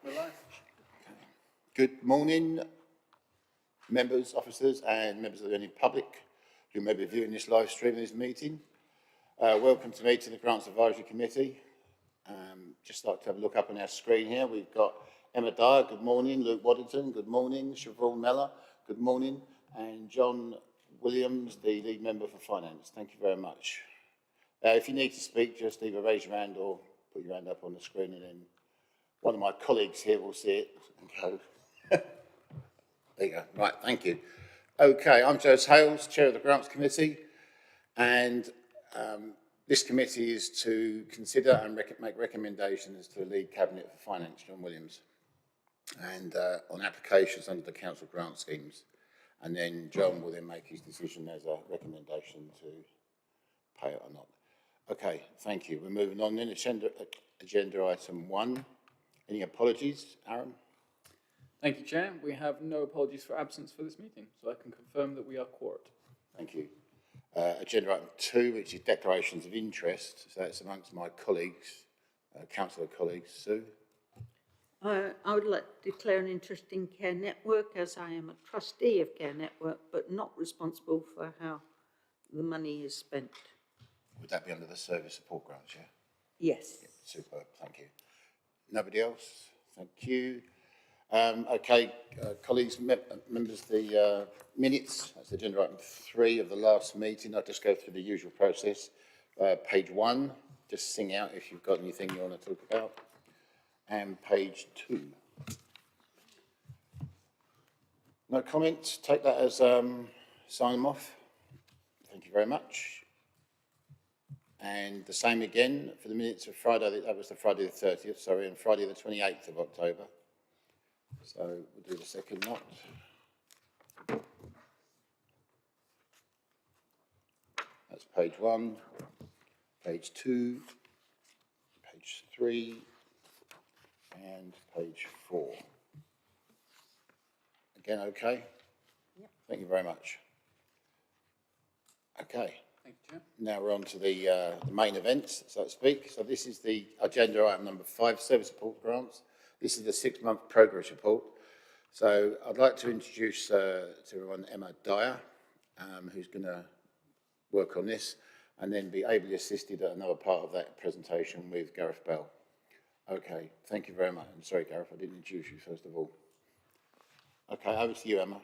We're live. Good morning, members, officers and members of the public who may be viewing this live stream of this meeting. Welcome to meeting the Grants Advisory Committee. Just like to have a look up on our screen here. We've got Emma Dyer, good morning, Luke Waddington, good morning, Siobhan Mellor, good morning, and John Williams, the lead member for Finance. Thank you very much. If you need to speak, just either raise your hand or put your hand up on the screen, and then one of my colleagues here will see it and go. There you go. Right, thank you. Okay, I'm Joseph Hales, Chair of the Grants Committee, and this committee is to consider and make recommendations to the lead Cabinet for Finance, John Williams, and on applications under the Council grant schemes. And then John will then make his decision as a recommendation to pay it or not. Okay, thank you. We're moving on then. Agenda item 1. Any apologies, Aaron? Thank you, Chair. We have no apologies for absence for this meeting, so I can confirm that we are quorate. Thank you. Agenda item 2, which is declarations of interest. So that's amongst my colleagues, councillor colleagues. Sue? I would like to declare an interest in Care Network, as I am a trustee of Care Network, but not responsible for how the money is spent. Would that be under the service support grants, yeah? Yes. Yeah, superb, thank you. Nobody else? Thank you. Okay, colleagues, members of the minutes, that's agenda item 3 of the last meeting. I'll just go through the usual process. Page 1, just sing out if you've got anything you want to talk about. And page 2. No comments, take that as sign them off. Thank you very much. And the same again for the minutes of Friday, that was the Friday the 30th, sorry, and Friday the 28th of October. So we'll do the second lot. That's page 1, page 2, page 3, and page 4. Again, okay? Yep. Thank you very much. Okay. Thank you, Chair. Now we're on to the main events, so to speak. So this is the agenda item number 5, service support grants. This is the 6-month progress report. So I'd like to introduce to everyone Emma Dyer, who's going to work on this, and then be ably assisted at another part of that presentation with Gareth Bell. Okay, thank you very much. I'm sorry, Gareth, I didn't introduce you first of all. Okay, over to you, Emma.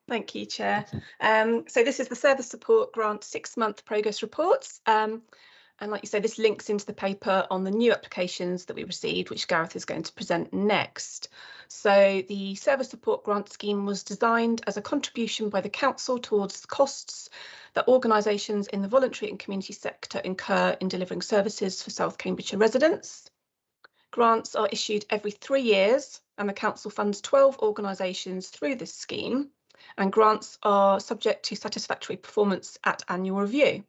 Thank you, Chair. So this is the Service Support Grant 6-month progress reports. And like you say, this links into the paper on the new applications that we received, which Gareth is going to present next. So the Service Support Grant Scheme was designed as a contribution by the Council towards the costs that organisations in the voluntary and community sector incur in delivering services for South Cambridgeshire residents. Grants are issued every 3 years, and the Council funds 12 organisations through this scheme, and grants are subject to satisfactory performance at annual review.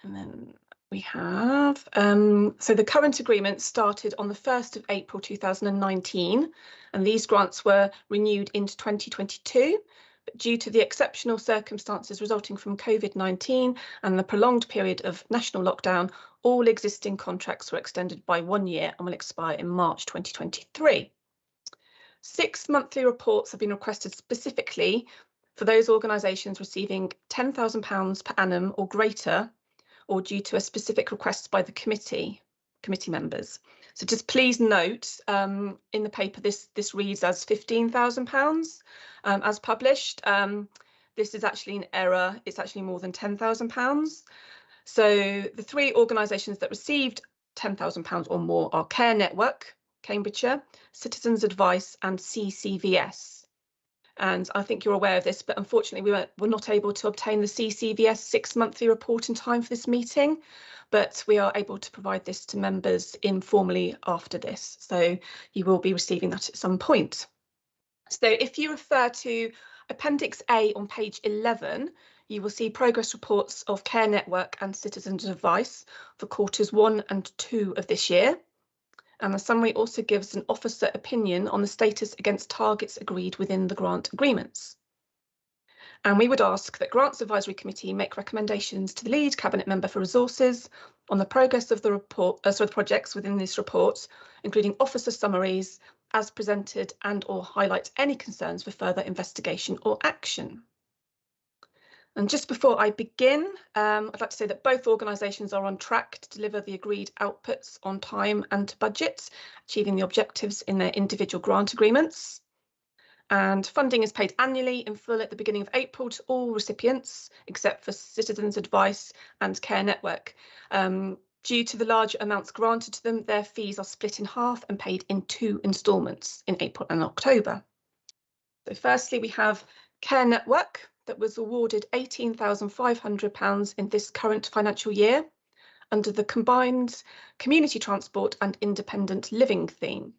And then we have, so the current agreement started on the 1st of April 2019, and these grants were renewed into 2022. But due to the exceptional circumstances resulting from COVID-19 and the prolonged period of national lockdown, all existing contracts were extended by 1 year and will expire in March 2023. 6 monthly reports have been requested specifically for those organisations receiving £10,000 per annum or greater, or due to a specific request by the committee members. So just please note, in the paper this reads as £15,000 as published. This is actually an error. It's actually more than £10,000. So the 3 organisations that received £10,000 or more are Care Network, Cambridgeshire, Citizens Advice and CCVS. And I think you're aware of this, but unfortunately we were not able to obtain the CCVS 6-monthly report in time for this meeting, but we are able to provide this to members informally after this. So you will be receiving that at some point. So if you refer to Appendix A on page 11, you will see progress reports of Care Network and Citizens Advice for quarters 1 and 2 of this year. And the summary also gives an officer opinion on the status against targets agreed within the grant agreements. And we would ask that Grants Advisory Committee make recommendations to the lead Cabinet Member for Resources on the progress of the projects within this report, including officer summaries as presented, and or highlight any concerns for further investigation or action. And just before I begin, I'd like to say that both organisations are on track to deliver the agreed outputs on time and to budget, achieving the objectives in their individual grant agreements. And funding is paid annually in full at the beginning of April to all recipients, except for Citizens Advice and Care Network. Due to the large amounts granted to them, their fees are split in half and paid in 2 instalments in April and October. So firstly, we have Care Network that was awarded £18,500 in this current financial year under the combined community transport and independent living theme.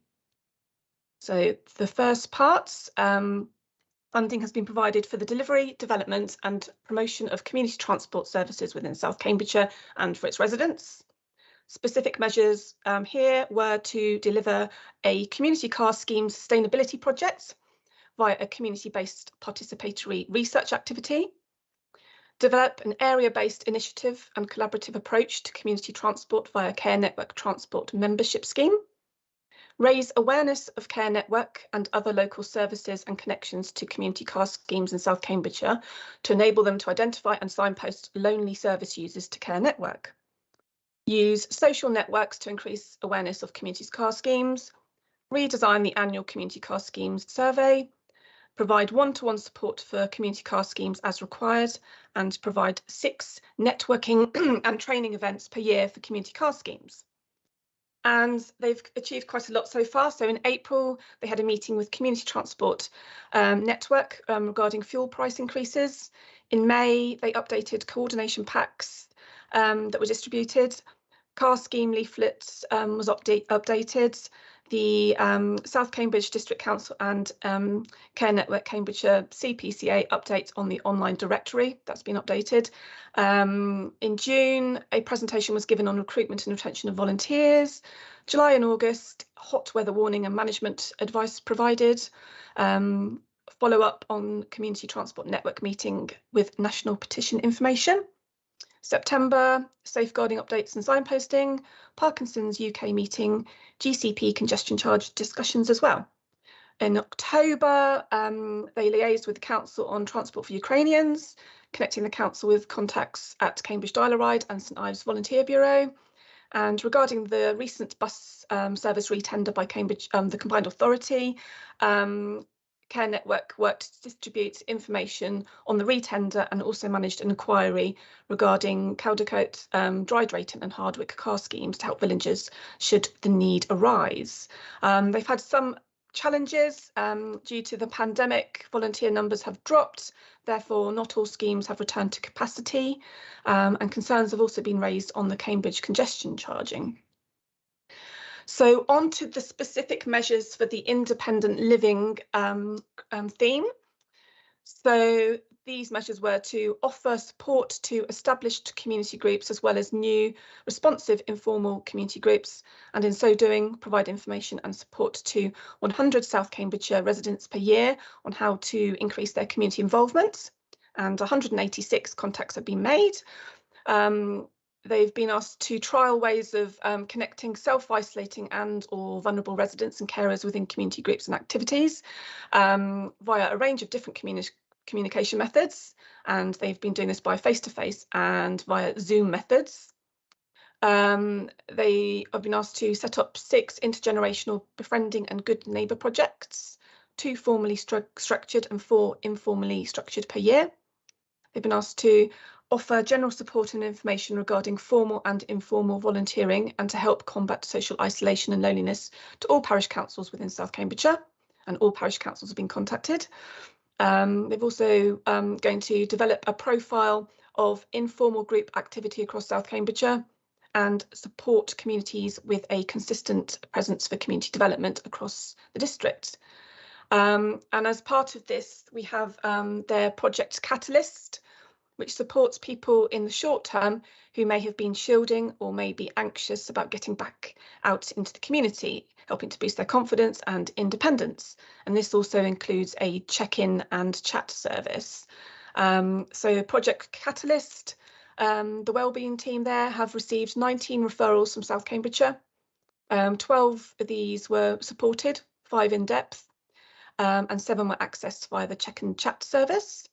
So the first parts, funding has been provided for the delivery, development and promotion of community transport services within South Cambridgeshire and for its residents. Specific measures here were to deliver a community car scheme sustainability project via a community-based participatory research activity, develop an area-based initiative and collaborative approach to community transport via Care Network Transport membership scheme, raise awareness of Care Network and other local services and connections to community car schemes in South Cambridgeshire to enable them to identify and signpost lonely service users to Care Network. Use social networks to increase awareness of community car schemes, redesign the annual community car schemes survey, provide one-to-one support for community car schemes as required, and provide 6 networking and training events per year for community car schemes. And they've achieved quite a lot so far. So in April, they had a meeting with Community Transport Network regarding fuel price increases. In May, they updated coordination packs that were distributed. Car scheme leaflets was updated. The South Cambridge District Council and Care Network Cambridgeshire CPCA updates on the online directory, that's been updated. In June, a presentation was given on recruitment and retention of volunteers. July and August, hot weather warning and management advice provided. Follow up on Community Transport Network meeting with national petition information. September, safeguarding updates and signposting, Parkinson's UK meeting, GCP congestion charge discussions as well. In October, they liaised with the Council on Transport for Ukrainians, connecting the Council with contacts at Cambridge Dial-A-Ride and St Ives Volunteer Bureau. And regarding the recent bus service retender by Cambridge, the Combined Authority, Care Network worked to distribute information on the retender and also managed an inquiry regarding Caldercote, Dry Drayton and Hardwick car schemes to help villagers should the need arise. They've had some challenges due to the pandemic. Volunteer numbers have dropped, therefore not all schemes have returned to capacity, and concerns have also been raised on the Cambridge congestion charging. So on to the specific measures for the independent living theme. So these measures were to offer support to established community groups as well as new responsive informal community groups, and in so doing provide information and support to 100 South Cambridgeshire residents per year on how to increase their community involvement, and 186 contacts have been made. They've been asked to trial ways of connecting self-isolating and or vulnerable residents and carers within community groups and activities via a range of different communication methods, and they've been doing this by face-to-face and via Zoom methods. They have been asked to set up 6 intergenerational befriending and good neighbour projects, 2 formally structured and 4 informally structured per year. They've been asked to offer general support and information regarding formal and informal volunteering and to help combat social isolation and loneliness to all parish councils within South Cambridgeshire, and all parish councils have been contacted. They've also going to develop a profile of informal group activity across South Cambridgeshire and support communities with a consistent presence for community development across the district. And as part of this, we have their Project Catalyst, which supports people in the short term who may have been shielding or may be anxious about getting back out into the community, helping to boost their confidence and independence. And this also includes a check-in and chat service. So Project Catalyst, the wellbeing team there have received 19 referrals from South Cambridgeshire. 12 of these were supported, 5 in depth, and 7 were accessed via the check and chat service.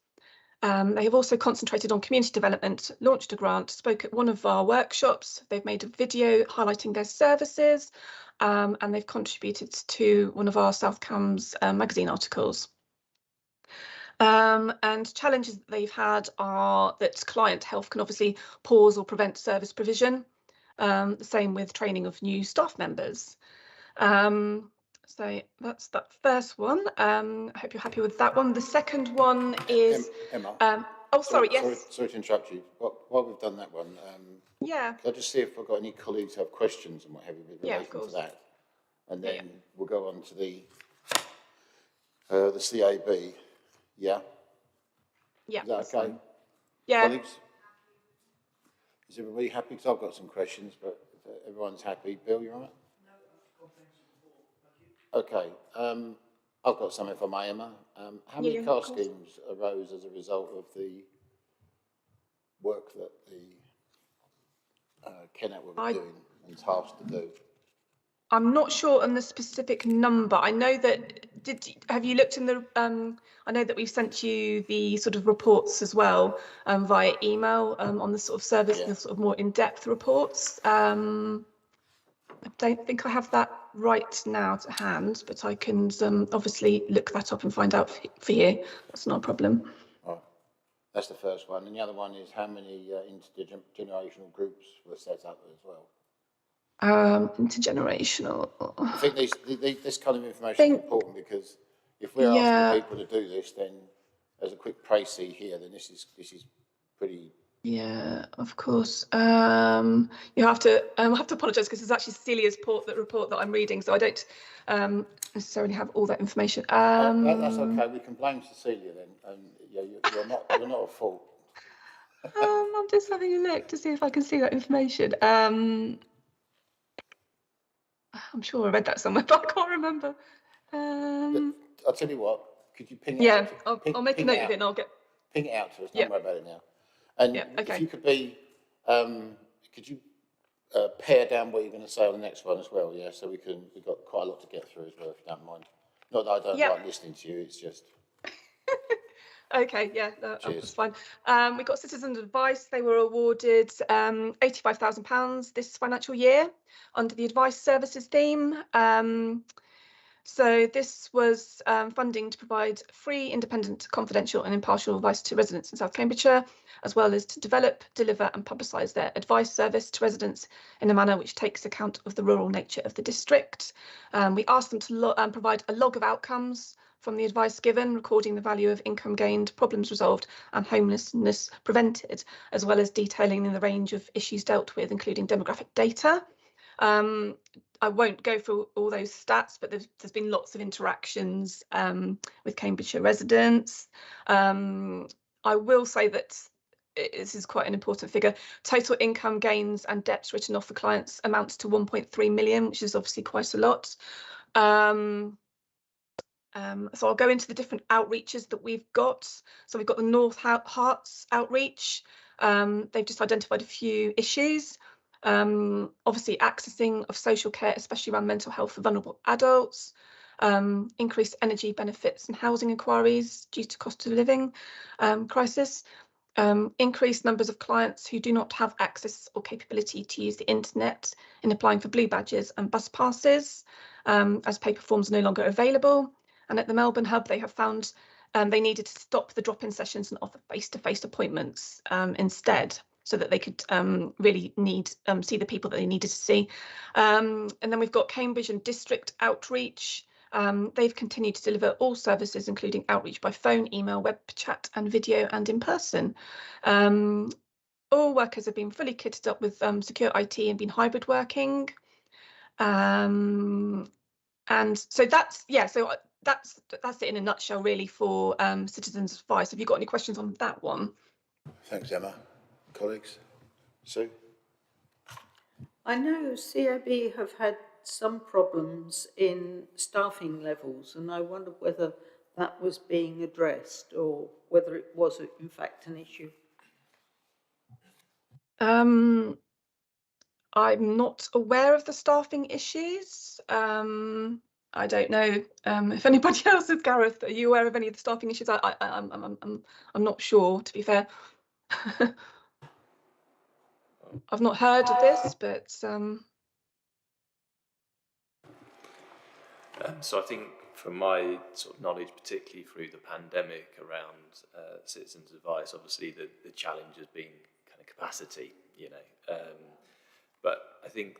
They have also concentrated on community development, launched a grant, spoke at one of our workshops. They've made a video highlighting their services, and they've contributed to one of our South Cams magazine articles. And challenges that they've had are that client health can obviously pause or prevent service provision. The same with training of new staff members. So that's that first one. I hope you're happy with that one. The second one is Emma. Oh, sorry. Yes. Sorry to interrupt you. While we've done that one, Yeah. can I just see if I've got any colleagues who have questions and what have you with Yeah, of relation to course. that, and then Yeah. we'll go on to the CAB. Yeah. Yeah. Is that that's okay? fine. Yeah. Colleagues, is everybody happy? Because I've got some questions, but if everyone's happy. Bill, you all right? Okay. I've got something for my Emma. How many Yeah, car of course. schemes arose as a result of the work that the Care Network were doing and tasked to do? I'm not sure on the specific number. I know that have you looked in the I know that we've sent you the sort of reports as well via email on the sort of service, Yeah. the sort of more in-depth reports. I don't think I have that right now to hand, but I can obviously look that up and find out for you. That's not a problem. Oh, that's the first one. And the other one is how many intergenerational groups were set up as well? Intergenerational. I think this kind of information is important because if we're Yeah. asking people to do this, then as a quick précis here, then this is pretty. Yeah, of course. You have to apologise because it's actually Cecilia's report that I'm reading, so I don't necessarily have all that information. That's okay. We can blame Cecilia then, and yeah, you're not at fault. I'm just having a look to see if I can see that information. I'm sure I read that somewhere, but I can't remember. I'll tell you what. Could you ping it Yeah, out? I'll make a note of it and I'll get. Ping it out to us. Yeah. Don't worry about it now. And Yeah, okay. if you could be, could you pare down what you're going to say on the next one as well? Yeah, so we've got quite a lot to get through as well, if you don't mind. Not that I don't like listening to you. It's just. Okay, yeah, that's Cheers. fine. We got Citizens Advice. They were awarded £85,000 this financial year under the Advice Services theme. So this was funding to provide free, independent, confidential and impartial advice to residents in South Cambridgeshire, as well as to develop, deliver and publicise their advice service to residents in a manner which takes account of the rural nature of the district. We asked them to provide a log of outcomes from the advice given, recording the value of income gained, problems resolved and homelessness prevented, as well as detailing the range of issues dealt with, including demographic data. I won't go through all those stats, but there's been lots of interactions with Cambridgeshire residents. I will say that this is quite an important figure. Total income gains and debts written off for clients amounts to 1.3 million, which is obviously quite a lot. So I'll go into the different outreaches that we've got. So we've got the North Hearts outreach. They've just identified a few issues. Obviously accessing of social care, especially around mental health for vulnerable adults, increased energy benefits and housing inquiries due to cost of living crisis, increased numbers of clients who do not have access or capability to use the internet in applying for blue badges and bus passes, as paper forms are no longer available. And at the Melbourne hub, they have found they needed to stop the drop-in sessions and offer face-to-face appointments instead, so that they could really see the people that they needed to see. And then we've got Cambridge and district outreach. They've continued to deliver all services, including outreach by phone, email, web chat and video and in person. All workers have been fully kitted up with secure IT and been hybrid working. And so that's it in a nutshell, really, for Citizens Advice. Have you got any questions on that one? Thanks, Emma. Colleagues? Sue? I know CAB have had some problems in staffing levels, and I wonder whether that was being addressed, or whether it was in fact an issue. I'm not aware of the staffing issues. I don't know if anybody else is. Gareth, are you aware of any of the staffing issues? I'm not sure, to be fair. I've not heard of this, but So I think from my sort of knowledge, particularly through the pandemic around citizens' advice, obviously the challenge has been kind of capacity, but I think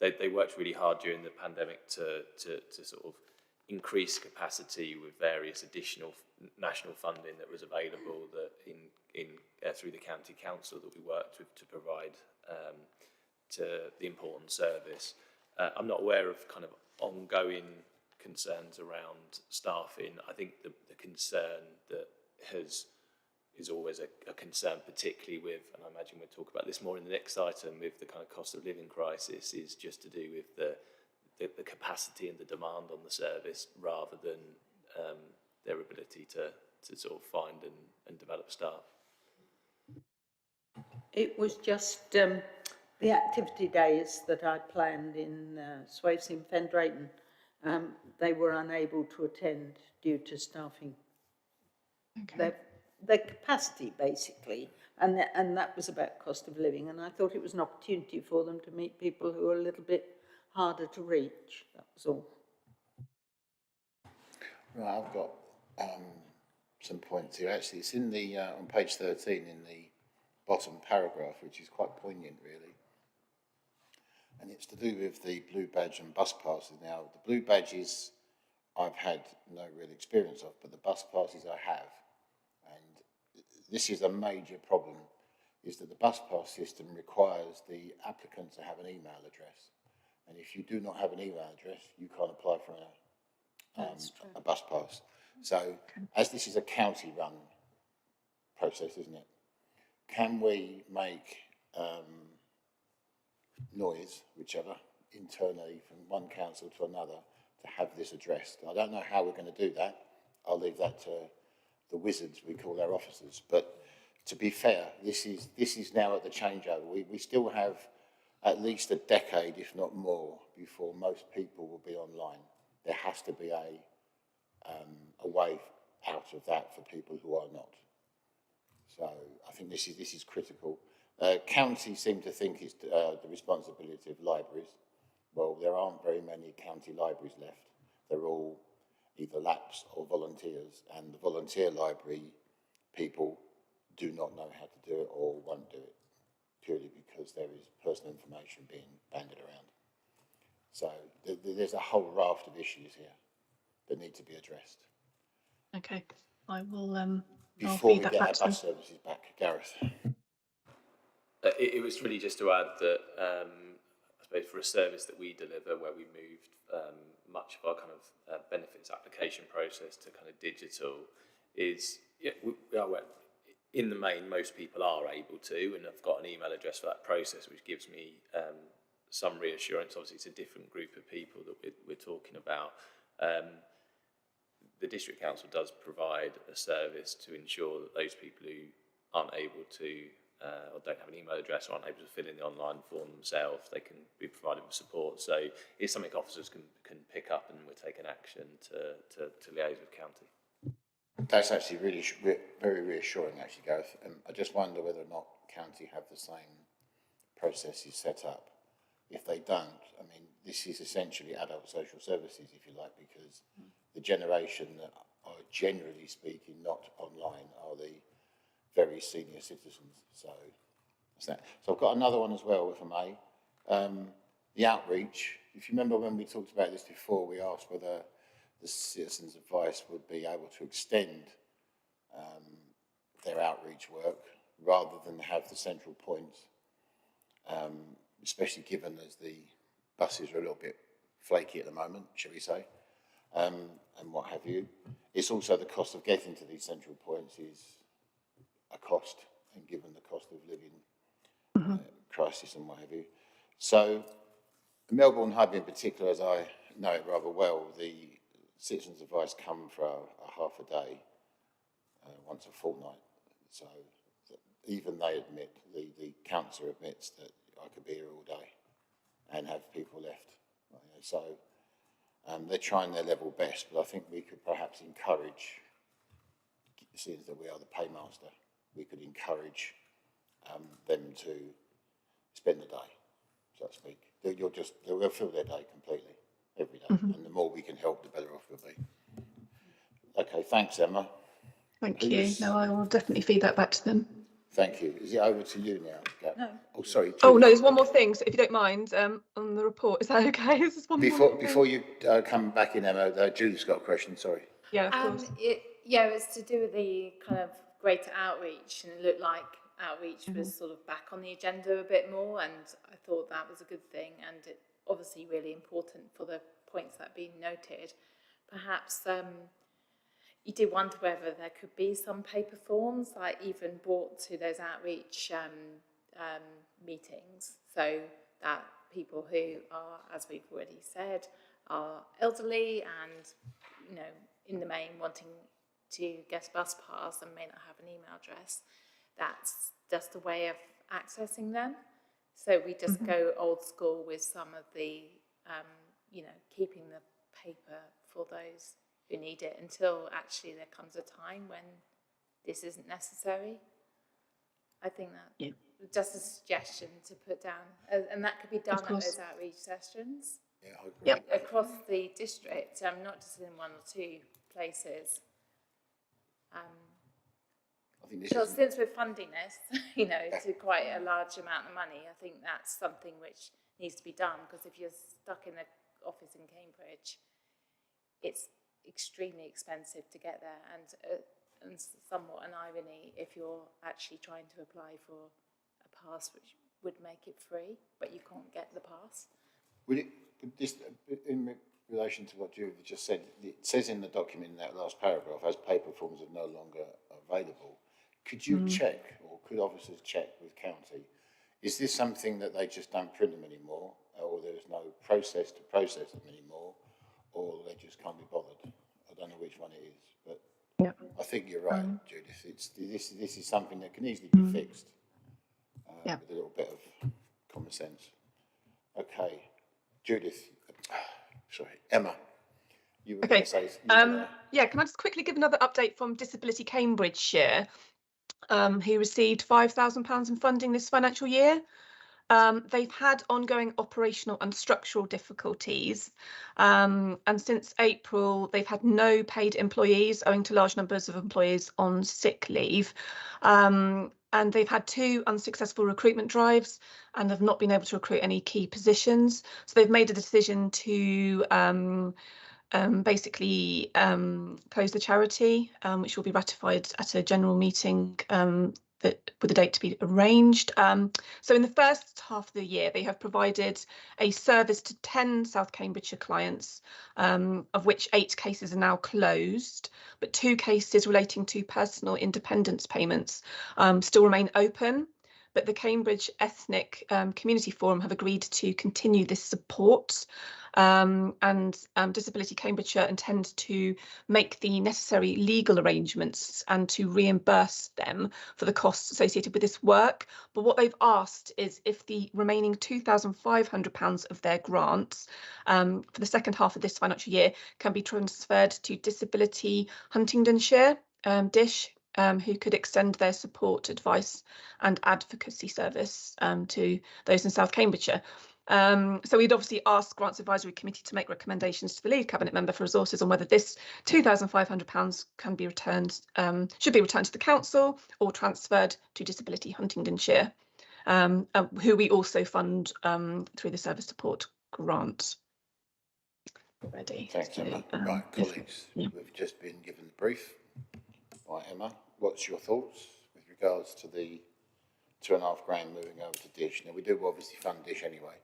they worked really hard during the pandemic to sort of increase capacity with various additional national funding that was available that through the county council that we worked with to provide to the important service. I'm not aware of kind of ongoing concerns around staffing. I think the concern that is always a concern, particularly with, and I imagine we'll talk about this more in the next item, with the kind of cost of living crisis, is just to do with the capacity and the demand on the service rather than their ability to sort of find and develop staff. It was just the activity days that I planned in Swavesey and Fen Drayton. They were unable to attend due to staffing. okay. Their capacity, basically, and that was about cost of living. And I thought it was an opportunity for them to meet people who are a little bit harder to reach. That was all. Right, I've got some points here. Actually, it's in the on page 13 in the bottom paragraph, which is quite poignant, really. And it's to do with the blue badge and bus passes. Now, the blue badges I've had no real experience of, but the bus passes I have. And this is a major problem, is that the bus pass system requires the applicant to have an email address. And if you do not have an email address, you can't apply for a bus pass. So, as this is a county-run process, isn't it? Can we make noise, whichever, internally from one council to another to have this addressed? I don't know how we're going to do that. I'll leave that to the wizards we call our officers. But to be fair, this is now at the changeover. We still have at least a decade, if not more, before most people will be online. There has to be a way out of that for people who are not. So I think this is critical. Counties seem to think it's the responsibility of libraries. Well, there aren't very many county libraries left. They're all either lapsed or volunteers, and the volunteer library people do not know how to do it or won't do it, purely because there is personal information being bandied around. So there's a whole raft of issues here that need to be addressed. Okay, I will. Before we get our bus services back, Gareth. It was really just to add that I suppose for a service that we deliver, where we moved much of our kind of benefits application process to kind of digital, is we are, in the main, most people are able to, and I've got an email address for that process, which gives me some reassurance. Obviously, it's a different group of people that we're talking about. The District Council does provide a service to ensure that those people who aren't able to or don't have an email address or aren't able to fill in the online form themselves, they can be provided with support. So it's something officers can pick up, and we're taking action to liaise with county. That's actually really very reassuring, actually, Gareth. I just wonder whether or not county have the same processes set up. If they don't, I mean, this is essentially adult social services, if you like, because the generation that are, generally speaking, not online are the very senior citizens. So that's that. So I've got another one as well, if I may. The outreach. If you remember when we talked about this before, we asked whether the citizens' advice would be able to extend their outreach work rather than have the central point, especially given as the buses are a little bit flaky at the moment, shall we say, and what have you. It's also the cost of getting to these central points is a cost, and given the cost of living crisis and what have you. So Melbourne Hub in particular, as I know it rather well, the citizens' advice come for a half a day, once a fortnight. So even they admit, the councillor admits that I could be here all day and have people left. So they're trying their level best, but I think we could perhaps encourage, seeing that we are the paymaster, we could encourage them to spend the day, so to speak. They'll fill their day completely, every day, and the more we can help, the better off we'll be. Okay, thanks, Emma. Thank you. No, I will definitely feed that back to them. Thank you. Is it over to you now, Gab? No. Oh, sorry. Oh, no, Julie. there's one more thing. So if you don't mind, on the report, is that okay? Is this one more thing? Before you come back in, Emma, Julie's got a question, sorry. Yeah, of course. It's to do with the kind of greater outreach, and it looked like outreach was sort of back on the agenda a bit more, and I thought that was a good thing, and it obviously really important for the points that have been noted. Perhaps you did wonder whether there could be some paper forms, like even brought to those outreach meetings, so that people who are, as we've already said, are elderly and, you know, in the main wanting to get a bus pass and may not have an email address, that's just a way of accessing them. So we just go old school with some of the, keeping the paper for those who need it until actually there comes a time when this isn't necessary. I think that just a suggestion to put down, and that could be done at those outreach sessions across the district, not just in one or two places. I think So since we're funding this, to quite a large amount of money, I think that's something which needs to be done, because if you're stuck in the office in Cambridge, it's extremely expensive to get there, and somewhat an irony if you're actually trying to apply for a pass which would make it free, but you can't get the pass. In relation to what Julie just said, it says in the document in that last paragraph, as paper forms are no longer available, could you check, or could officers check with county, is this something that they just don't print them anymore, or there's no process to process them anymore, or they just can't be bothered? I don't know which one it is, but I think you're right, Judith. This is something that can easily be fixed with a little bit of common sense. Okay, Judith. Sorry, Emma. You were going to say. Can I just quickly give another update from Disability Cambridgeshire, who received £5,000 in funding this financial year. They've had ongoing operational and structural difficulties, and since April they've had no paid employees owing to large numbers of employees on sick leave, and they've had 2 unsuccessful recruitment drives and have not been able to recruit any key positions. So they've made a decision to basically close the charity, which will be ratified at a general meeting with a date to be arranged. So in the first half of the year, they have provided a service to 10 South Cambridgeshire clients, of which 8 cases are now closed, but 2 cases relating to personal independence payments still remain open. But the Cambridge Ethnic Community Forum have agreed to continue this support, and Disability Cambridgeshire intend to make the necessary legal arrangements and to reimburse them for the costs associated with this work. But what they've asked is if the remaining £2,500 of their grants for the second half of this financial year can be transferred to Disability Huntingdonshire, DISH, who could extend their support, advice and advocacy service to those in South Cambridgeshire. So we'd obviously ask Grants Advisory Committee to make recommendations to the lead Cabinet Member for Resources on whether this £2,500 can be returned, should be returned to the Council or transferred to Disability Huntingdonshire, who we also fund through the Service Support Grant. Already. Thanks, Emma. Right, colleagues, we've just been given the brief by Emma. What's your thoughts with regards to the £2.5 grand moving over to DISH? Now, we do obviously fund DISH anyway.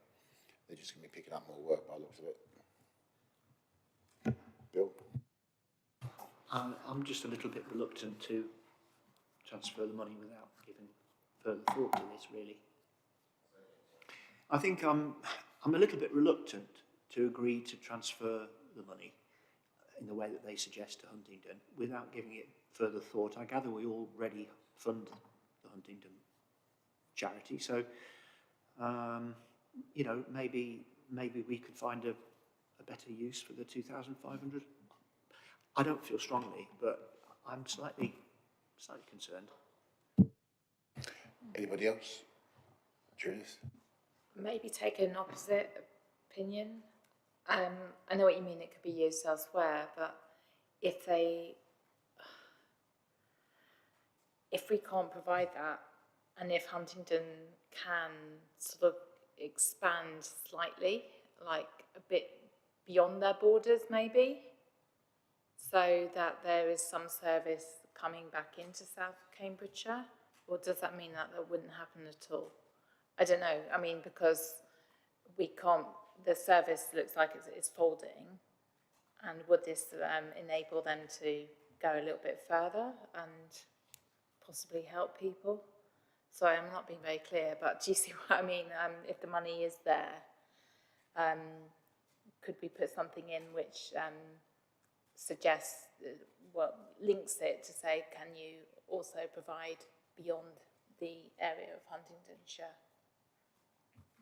They're just going to be picking up more work by the looks of it. Bill? I'm just a little bit reluctant to transfer the money without giving further thought to this, really. I think I'm a little bit reluctant to agree to transfer the money. in the way that they suggest to Huntingdon without giving it further thought. I gather we already fund the Huntingdon charity, so you know, maybe we could find a better use for the 2,500. I don't feel strongly, but I'm slightly concerned. Anybody else? Judith? Maybe take an opposite opinion. I know what you mean, it could be used elsewhere, but if we can't provide that, and if Huntingdon can sort of expand slightly, like a bit beyond their borders maybe, so that there is some service coming back into South Cambridgeshire, or does that mean that wouldn't happen at all? I don't know. I mean, because we can't, the service looks like it's folding, and would this enable them to go a little bit further and possibly help people? Sorry, I'm not being very clear, but do you see what I mean? If the money is there, could we put something in which suggests, links it to say, can you also provide beyond the area of Huntingdonshire?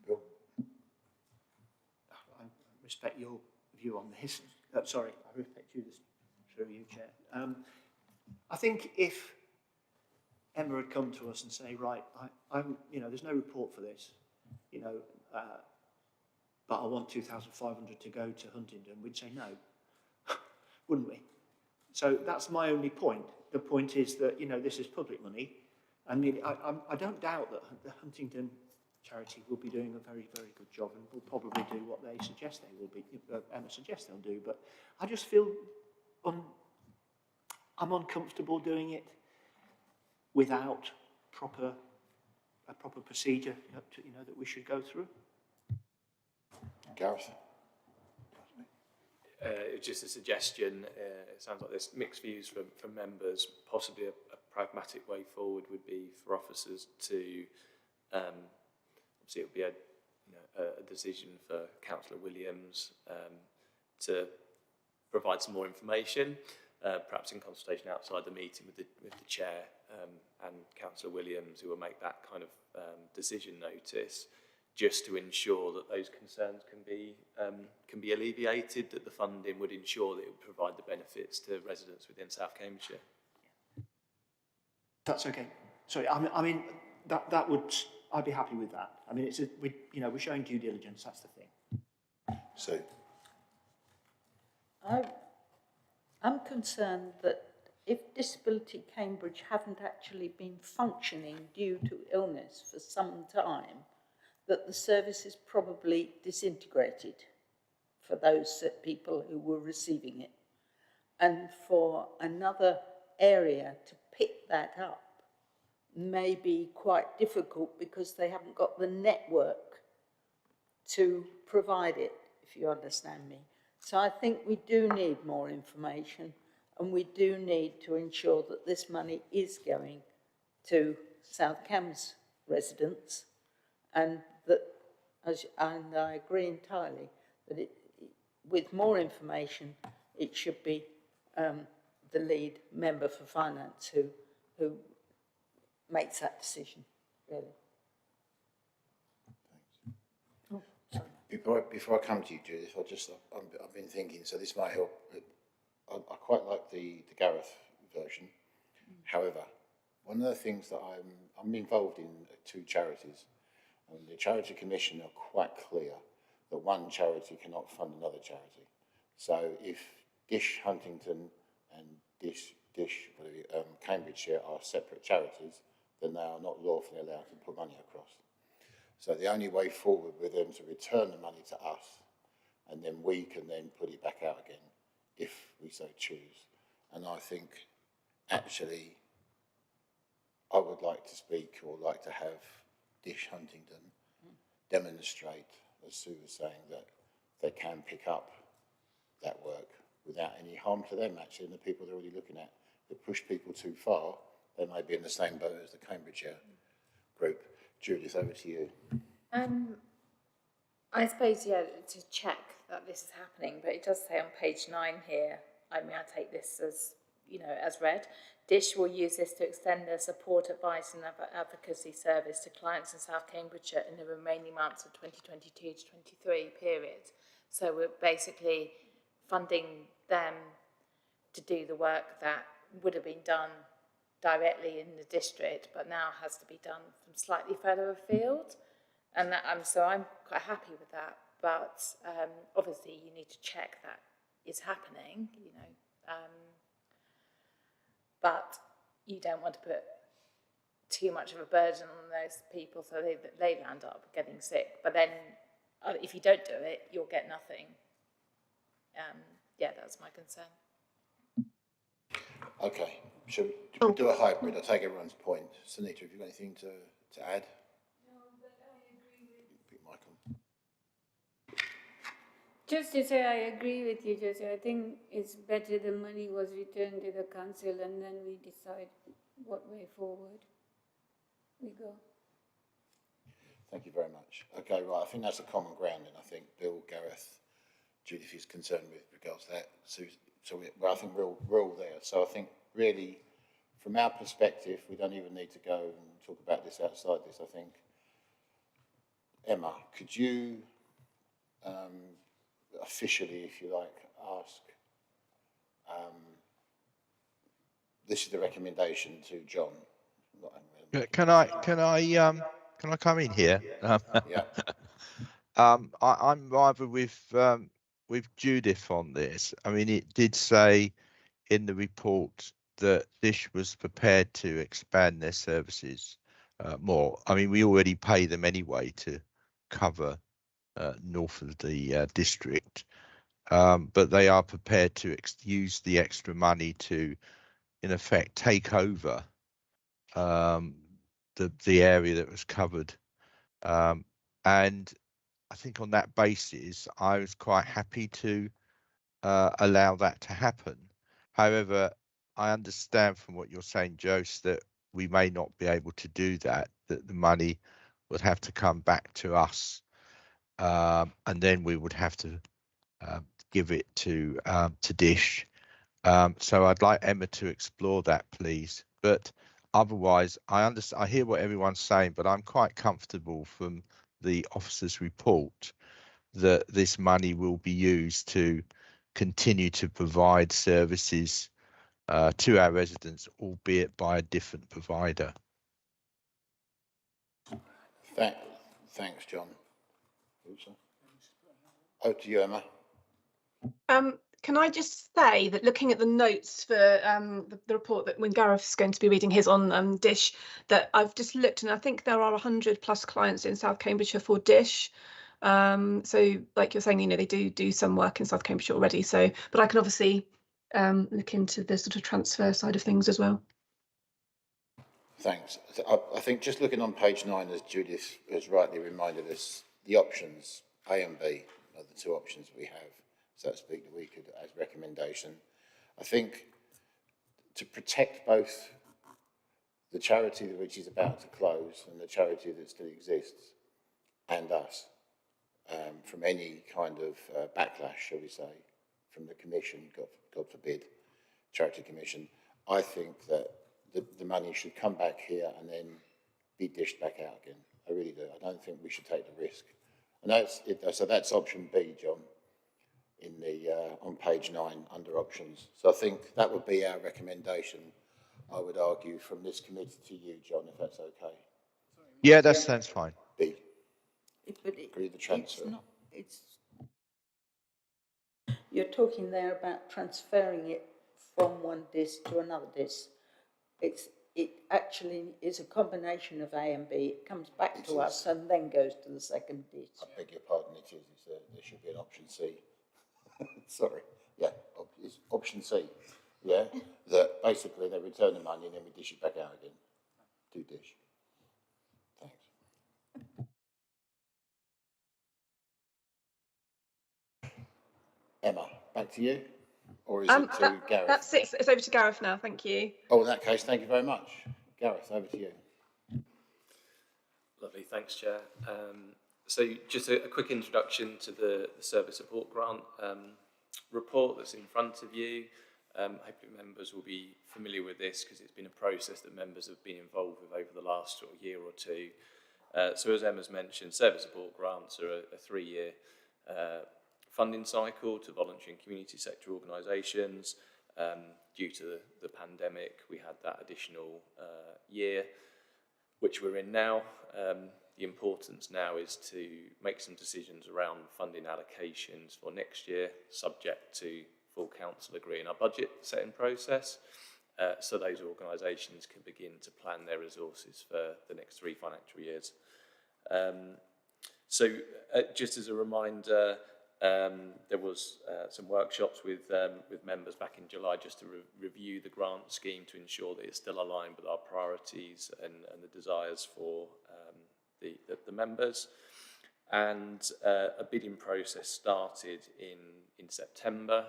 Bill? I respect your view on this. Sorry, I respect you through you, Chair. I think if Emma had come to us and say, right, I'm, you know, there's no report for this, you know, but I want 2,500 to go to Huntingdon, we'd say no, wouldn't we? So that's my only point. The point is that, you know, this is public money. I mean, I don't doubt that the Huntingdon charity will be doing a very, very good job and will probably do what they suggest they will be, Emma suggests they'll do, but I just feel I'm uncomfortable doing it without a proper procedure, you know, that we should go through. Gareth? Just a suggestion. It sounds like there's mixed views from members. Possibly a pragmatic way forward would be for officers to, obviously it would be a decision for Councillor Williams to provide some more information, perhaps in consultation outside the meeting with the chair and Councillor Williams, who will make that kind of decision notice, just to ensure that those concerns can be alleviated, that the funding would ensure that it would provide the benefits to residents within South Cambridgeshire. That's okay. Sorry, I mean that would, I'd be happy with that. I mean, we're showing due diligence. That's the thing. So, I'm concerned that if Disability Cambridge haven't actually been functioning due to illness for some time, that the service is probably disintegrated for those people who were receiving it. And for another area to pick that up may be quite difficult because they haven't got the network to provide it, if you understand me. So I think we do need more information, and we do need to ensure that this money is going to South Cambs residents, and that, and I agree entirely that with more information, it should be the lead member for finance who makes that decision, really. thanks. Before I come to you, Judith, I've been thinking, so this might help. I quite like the Gareth version. However, one of the things that I'm involved in 2 charities, and the Charity Commission are quite clear that one charity cannot fund another charity. So if Dish Huntingdon and Dish Cambridgeshire are separate charities, then they are not lawfully allowed to put money across. So the only way forward with them to return the money to us, and then we can then put it back out again, if we so choose. And I think, actually, I would like to speak or like to have Dish Huntingdon demonstrate, as Sue was saying, that they can pick up that work without any harm to them, actually, and the people they're already looking at. If they push people too far, they may be in the same boat as the Cambridgeshire group. Judith, over to you. I suppose, yeah, to check that this is happening, but it does say on page 9 here, I mean, I take this as, you know, as read. Dish will use this to extend their support, advice and advocacy service to clients in South Cambridgeshire in the remaining months of 2022 to 23 period. So we're basically funding them to do the work that would have been done directly in the district, but now has to be done from slightly further afield. And that, so I'm quite happy with that. But obviously you need to check that is happening, you know. But you don't want to put too much of a burden on those people so they land up getting sick. But then if you don't do it, you'll get nothing. Yeah, that's my concern. Okay, should we do a hybrid? I'll take everyone's point. Sunita, have you got anything to add? No, but I agree with... Pick Michael. Just to say, I agree with you, Josie. I think it's better the money was returned to the council and then we decide what way forward we go. Thank you very much. Okay, right, I think that's a common ground, and I think Bill, Gareth, Judith is concerned with regards to that. I think we're all there. So I think really, from our perspective, we don't even need to go and talk about this outside this. I think, Emma, could you officially, if you like, ask, this is the recommendation to John. Can I come in here? Yeah. I'm rather with Judith on this. I mean, it did say in the report that Dish was prepared to expand their services more. I mean, we already pay them anyway to cover north of the district, but they are prepared to use the extra money to, in effect, take over the area that was covered. And I think on that basis, I was quite happy to allow that to happen. However, I understand from what you're saying, Jose, that we may not be able to do that, that the money would have to come back to us, and then we would have to give it to Dish. So I'd like Emma to explore that, please. But otherwise, I hear what everyone's saying, but I'm quite comfortable from the officer's report that this money will be used to continue to provide services to our residents, albeit by a different provider. Thanks, John. Over to you, Emma. Can I just say that looking at the notes for the report that when Gareth's going to be reading his on Dish, that I've just looked and I think there are 100+ clients in South Cambridgeshire for Dish. So like you're saying, you know, they do some work in South Cambridgeshire already. So, but I can obviously look into the sort of transfer side of things as well. Thanks. I think just looking on page 9, as Judith has rightly reminded us, the options A and B are the two options we have, so to speak, that we could, as recommendation. I think to protect both the charity which is about to close and the charity that still exists, and us, from any kind of backlash, shall we say, from the commission, God forbid, charity commission, I think that the money should come back here and then be dished back out again. I really do. I don't think we should take the risk. And that's it. So that's option B, John, in the on page 9 under options. So I think that would be our recommendation, I would argue, from this committee to you, John, if that's okay. Yeah, that sounds fine. B. But Agree the transfer. You're talking there about transferring it from one disc to another disc. It actually is a combination of A and B. It comes back to us and then goes to the second disc. I beg your pardon, it is. There should be an option C. Sorry. Yeah, it's option C. Yeah, that basically they return the money and then we dish it back out again. Do dish. Thanks. Emma, back to you. Or is it to Gareth? That's it. It's over to Gareth now. Thank you. Oh, in that case, thank you very much. Gareth, over to you. Lovely, thanks, Chair. So just a quick introduction to the service support grant. report that's in front of you. Hopefully members will be familiar with this because it's been a process that members have been involved with over the last sort of year or two. So as Emma's mentioned, service support grants are a 3-year funding cycle to voluntary and community sector organisations. Due to the pandemic, we had that additional year, which we're in now. The importance now is to make some decisions around funding allocations for next year, subject to full council agreeing our budget setting process, so those organisations can begin to plan their resources for the next 3 financial years. Just as a reminder, there was some workshops with members back in July just to review the grant scheme to ensure that it's still aligned with our priorities and the desires for the members. And a bidding process started in September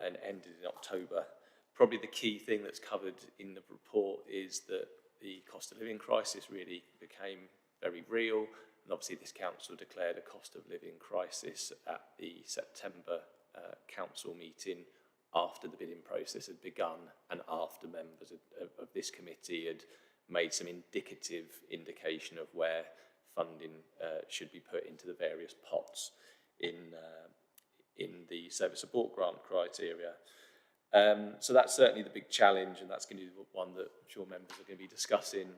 and ended in October. Probably the key thing that's covered in the report is that the cost of living crisis really became very real. And obviously this council declared a cost of living crisis at the September council meeting after the bidding process had begun and after members of this committee had made some indicative indication of where funding should be put into the various pots in the service support grant criteria. So that's certainly the big challenge, and that's going to be one that I'm sure members are going to be discussing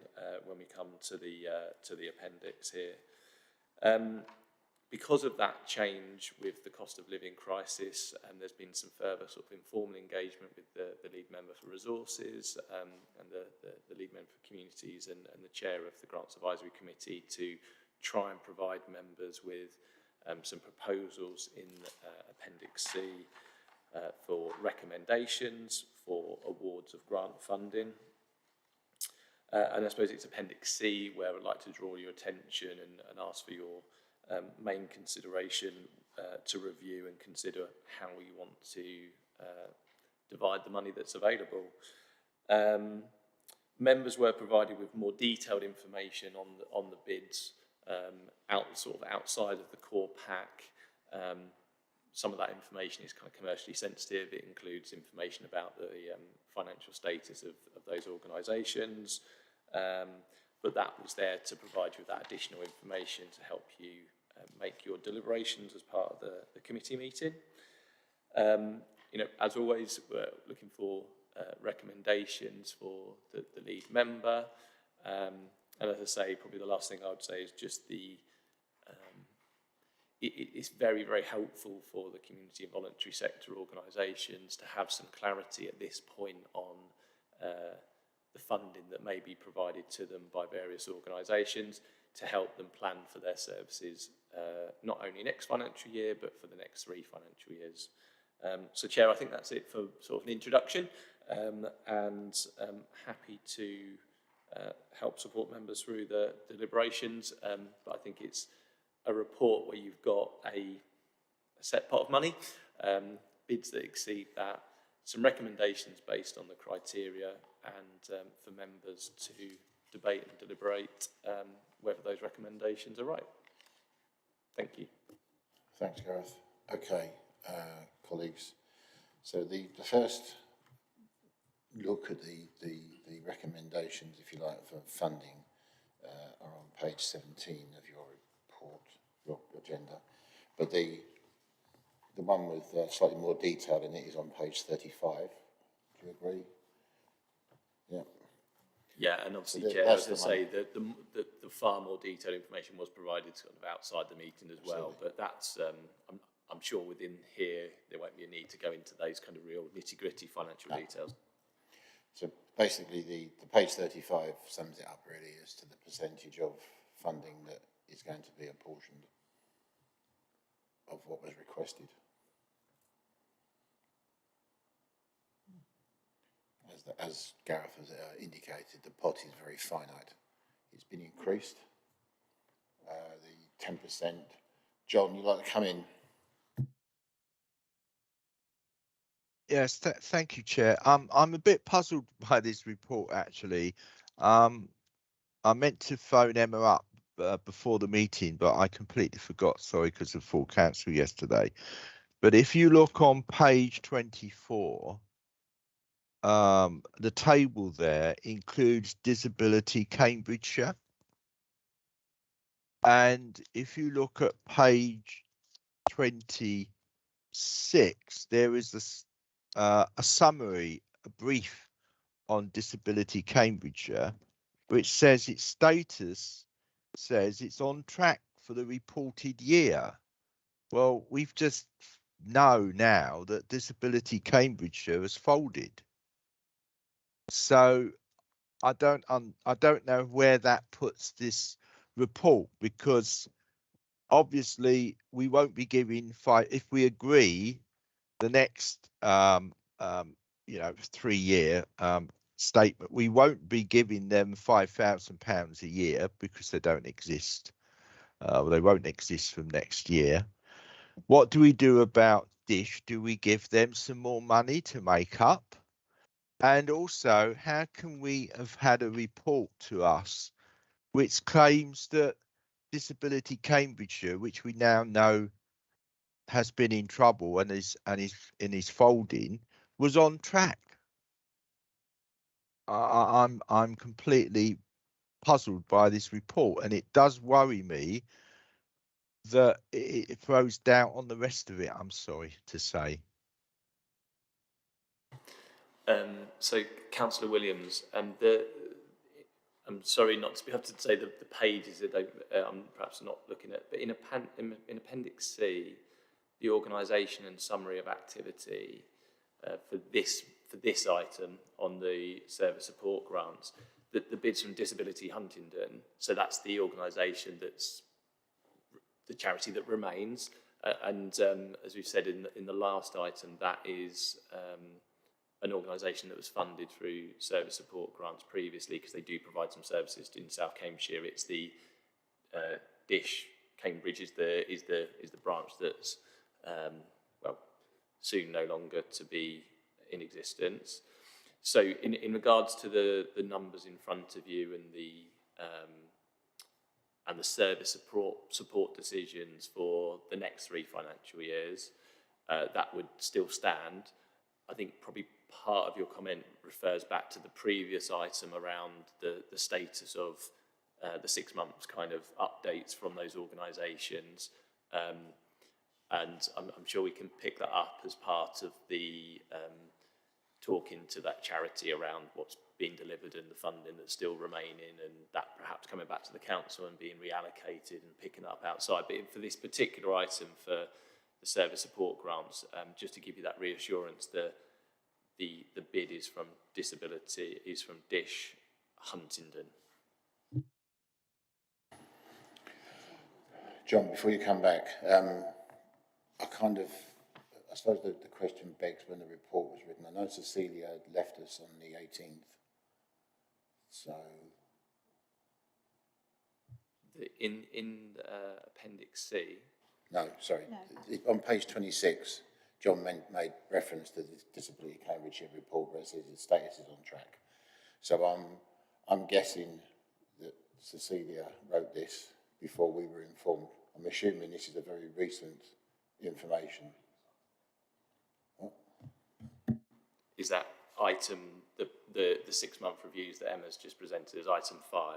when we come to the appendix here. Because of that change with the cost of living crisis, there's been some further sort of informal engagement with the lead member for resources and the lead member for communities and the chair of the Grants Advisory Committee to try and provide members with some proposals in Appendix C for recommendations for awards of grant funding. And I suppose it's Appendix C where I'd like to draw your attention and ask for your main consideration to review and consider how we want to divide the money that's available. Members were provided with more detailed information on the bids outside of the core pack. Some of that information is kind of commercially sensitive. It includes information about the financial status of those organisations, but that was there to provide you with that additional information to help you make your deliberations as part of the committee meeting. As always, we're looking for recommendations for the lead member, and as I say, probably the last thing I would say is just it's very, very helpful for the community and voluntary sector organisations to have some clarity at this point on the funding that may be provided to them by various organisations to help them plan for their services, not only next financial year, but for the next 3 financial years. So, Chair, I think that's it for sort of an introduction, and happy to help support members through the deliberations, but I think it's a report where you've got a set pot of money, bids that exceed that, some recommendations based on the criteria, and for members to debate and deliberate whether those recommendations are right. Thank you. Thanks, Gareth. Okay, colleagues. So the first look at the recommendations, if you like, for funding are on page 17 of your report, your agenda. But the one with slightly more detail in it is on page 35. Do you agree? Yeah. Yeah, and obviously, Chair, as I say, the far more detailed information was provided sort of outside the meeting as well. Absolutely. But that's, I'm sure within here there won't be a need to go into those kind of real nitty-gritty financial details. So basically, the page 35 sums it up really as to the percentage of funding that is going to be apportioned of what was requested. As Gareth has indicated, the pot is very finite. It's been increased. The 10%. John, you'd like to come in? Yes, thank you, Chair. I'm a bit puzzled by this report, actually. I meant to phone Emma up before the meeting, but I completely forgot, sorry, because of full council yesterday. But if you look on page 24, the table there includes Disability Cambridgeshire. And if you look at page 26, there is a summary, a brief on Disability Cambridgeshire, which says its status says it's on track for the reported year. Well, we've just know now that Disability Cambridgeshire has folded. So I don't know where that puts this report, because obviously we won't be giving if we agree the next 3-year statement, we won't be giving them £5,000 a year because they don't exist. They won't exist from next year. What do we do about Dish? Do we give them some more money to make up? And also, how can we have had a report to us which claims that Disability Cambridgeshire, which we now know has been in trouble and is folding, was on track? I'm completely puzzled by this report, and it does worry me that it throws doubt on the rest of it, I'm sorry to say. So, Councillor Williams, I'm sorry not to be able to say the pages that I'm perhaps not looking at, but in Appendix C, the organisation and summary of activity for this item on the service support grants, the bids from Disability Huntingdon, so that's the organisation that's the charity that remains, and as we've said in the last item, that is an organisation that was funded through service support grants previously, because they do provide some services in South Cambridgeshire. It's the Dish Cambridge is the branch that's soon no longer to be in existence. So in regards to the numbers in front of you and the service support decisions for the next 3 financial years, that would still stand. I think probably part of your comment refers back to the previous item around the status of the 6 months kind of updates from those organisations. And I'm sure we can pick that up as part of the talking to that charity around what's being delivered and the funding that's still remaining, and that perhaps coming back to the council and being reallocated and picking up outside. But for this particular item, for the service support grants, just to give you that reassurance, the bid is from Disability, is from Dish Huntingdon. John, before you come back, I suppose the question begs when the report was written. I know Cecilia had left us on the 18th, so... In Appendix C? No, sorry. No. On page 26, John made reference to the Disability Cambridgeshire report where it says the status is on track. So I'm guessing that Cecilia wrote this before we were informed. I'm assuming this is a very recent information. What? Is that item, the 6-month reviews that Emma's just presented, as item 5?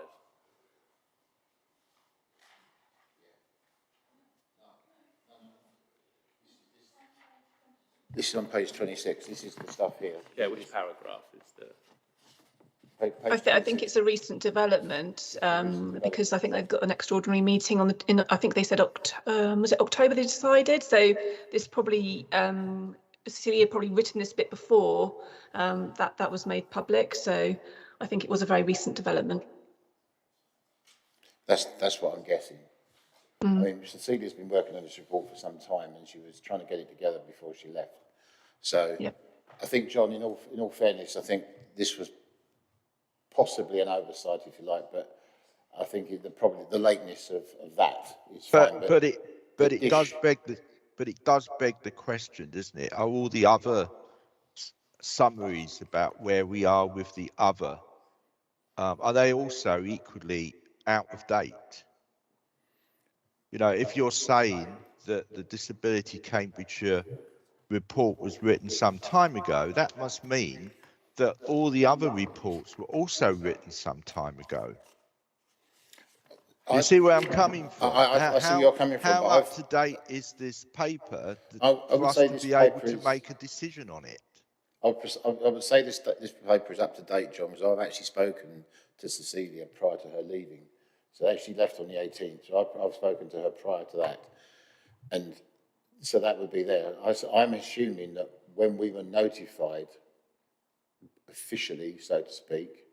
This is on page 26. This is the stuff here. Yeah, which paragraph is the... I think it's a recent development, because I think they've got an extraordinary meeting I think they said was it October they decided, so this probably Cecilia had probably written this bit before that was made public, so I think it was a very recent development. That's what I'm guessing. I mean, Cecilia's been working on this report for some time, and she was trying to get it together before she left. So yep. I think, John, in all fairness, I think this was possibly an oversight, if you like, but I think probably the lateness of that is fine. But it does beg the question, doesn't it? Are all the other summaries about where we are with the other, are they also equally out of date? You know, if you're saying that the Disability Cambridgeshire report was written some time ago, that must mean that all the other reports were also written some time ago. You see where I'm coming from? I see where you're coming from, How but up to date is this paper I for would us say to this be able paper to is, make a decision on it? I would say this paper is up to date, John, because I've actually spoken to Cecilia prior to her leaving. So she left on the 18th, so I've spoken to her prior to that. And so that would be there. I'm assuming that when we were notified officially, so to speak,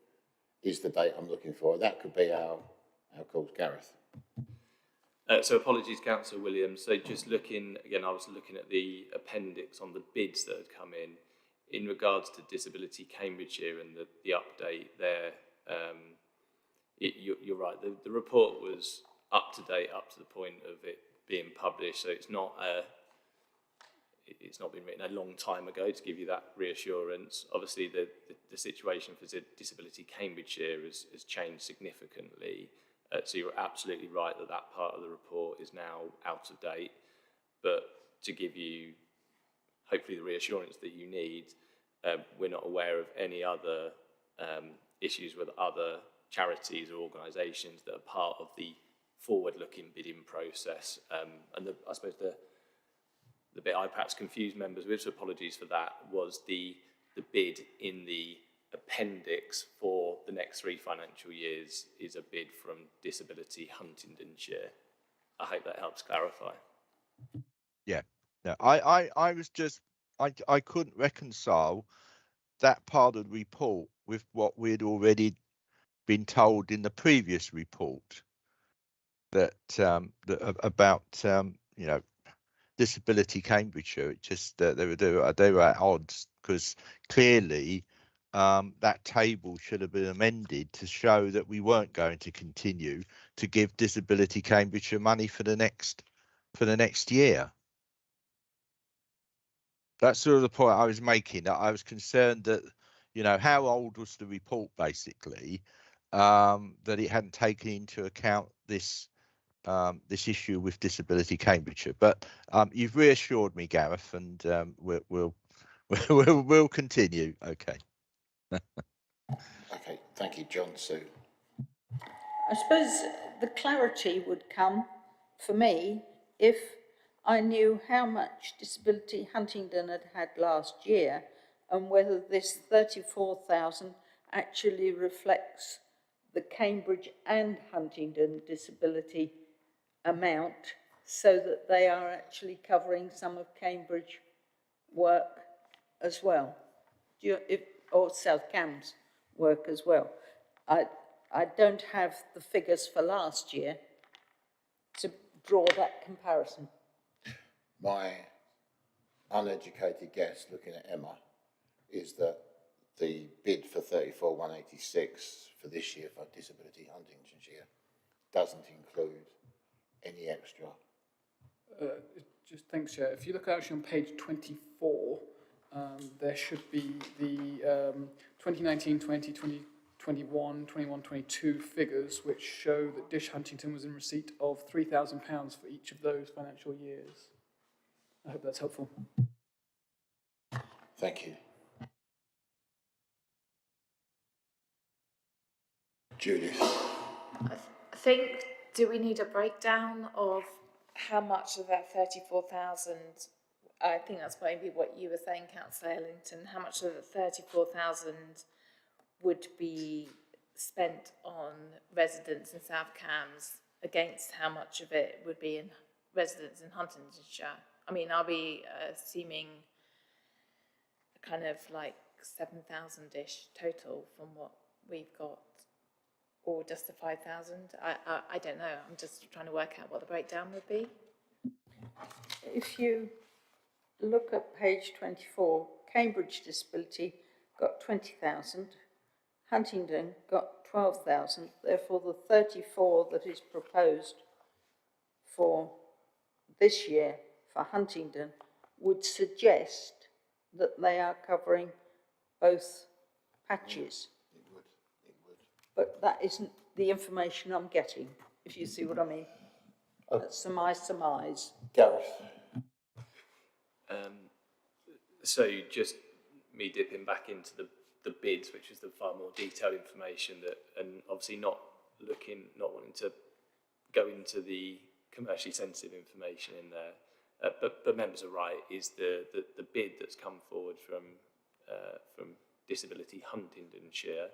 is the date I'm looking for. That could be our call, Gareth. So apologies, Councillor Williams. So just looking, again, I was looking at the appendix on the bids that had come in regards to Disability Cambridgeshire and the update there. You're right, the report was up to date up to the point of it being published, so it's not been written a long time ago, to give you that reassurance. Obviously, the situation for Disability Cambridgeshire has changed significantly. So you're absolutely right that part of the report is now out of date. But to give you, hopefully, the reassurance that you need, we're not aware of any other issues with other charities or organisations that are part of the forward-looking bidding process. And I suppose the bit I perhaps confused members with, so apologies for that, was the bid in the appendix for the next 3 financial years is a bid from Disability Huntingdonshire. I hope that helps clarify. Yeah, no, I was just, I couldn't reconcile that part of the report with what we'd already been told in the previous report, that about you know, Disability Cambridgeshire. It just they were at odds, because clearly that table should have been amended to show that we weren't going to continue to give Disability Cambridgeshire money for the next year. That's sort of the point I was making. That I was concerned that, you know, how old was the report, basically, that it hadn't taken into account this this issue with Disability Cambridgeshire. But you've reassured me, Gareth, and we'll continue. Okay. Okay, thank you, John. Sue. I suppose the clarity would come for me if I knew how much Disability Huntingdon had had last year and whether this 34,000 actually reflects the Cambridge and Huntingdon disability amount, so that they are actually covering some of Cambridge work as well, or South Cambs work as well. I don't have the figures for last year to draw that comparison. My uneducated guess, looking at Emma, is that the bid for 34,186 for this year for Disability Huntingdonshire doesn't include any extra. Just thanks, Chair. If you look actually on page 24, there should be the 2019, 20, 2021, 21, 22 figures, which show that Dish Huntington was in receipt of £3,000 for each of those financial years. I hope that's helpful. Thank you. Judith. I think, do we need a breakdown of how much of that 34,000, I think that's maybe what you were saying, Councillor Ellington, how much of the 34,000 would be spent on residents in South Cambs against how much of it would be in residents in Huntingdonshire? I mean, I'll be assuming kind of like 7,000-ish total from what we've got, or just the 5,000. I don't know. I'm just trying to work out what the breakdown would be. If you look at page 24, Cambridge Disability got 20,000, Huntingdon got 12,000. Therefore, the 34 that is proposed for this year for Huntingdon would suggest that they are covering both patches. It would. But that isn't the information I'm getting, if you see what I mean. That's my surmise. Gareth? So just me dipping back into the bids, which is the far more detailed information that, and obviously not wanting to go into the commercially sensitive information in there. But members are right, is the bid that's come forward from Disability Huntingdonshire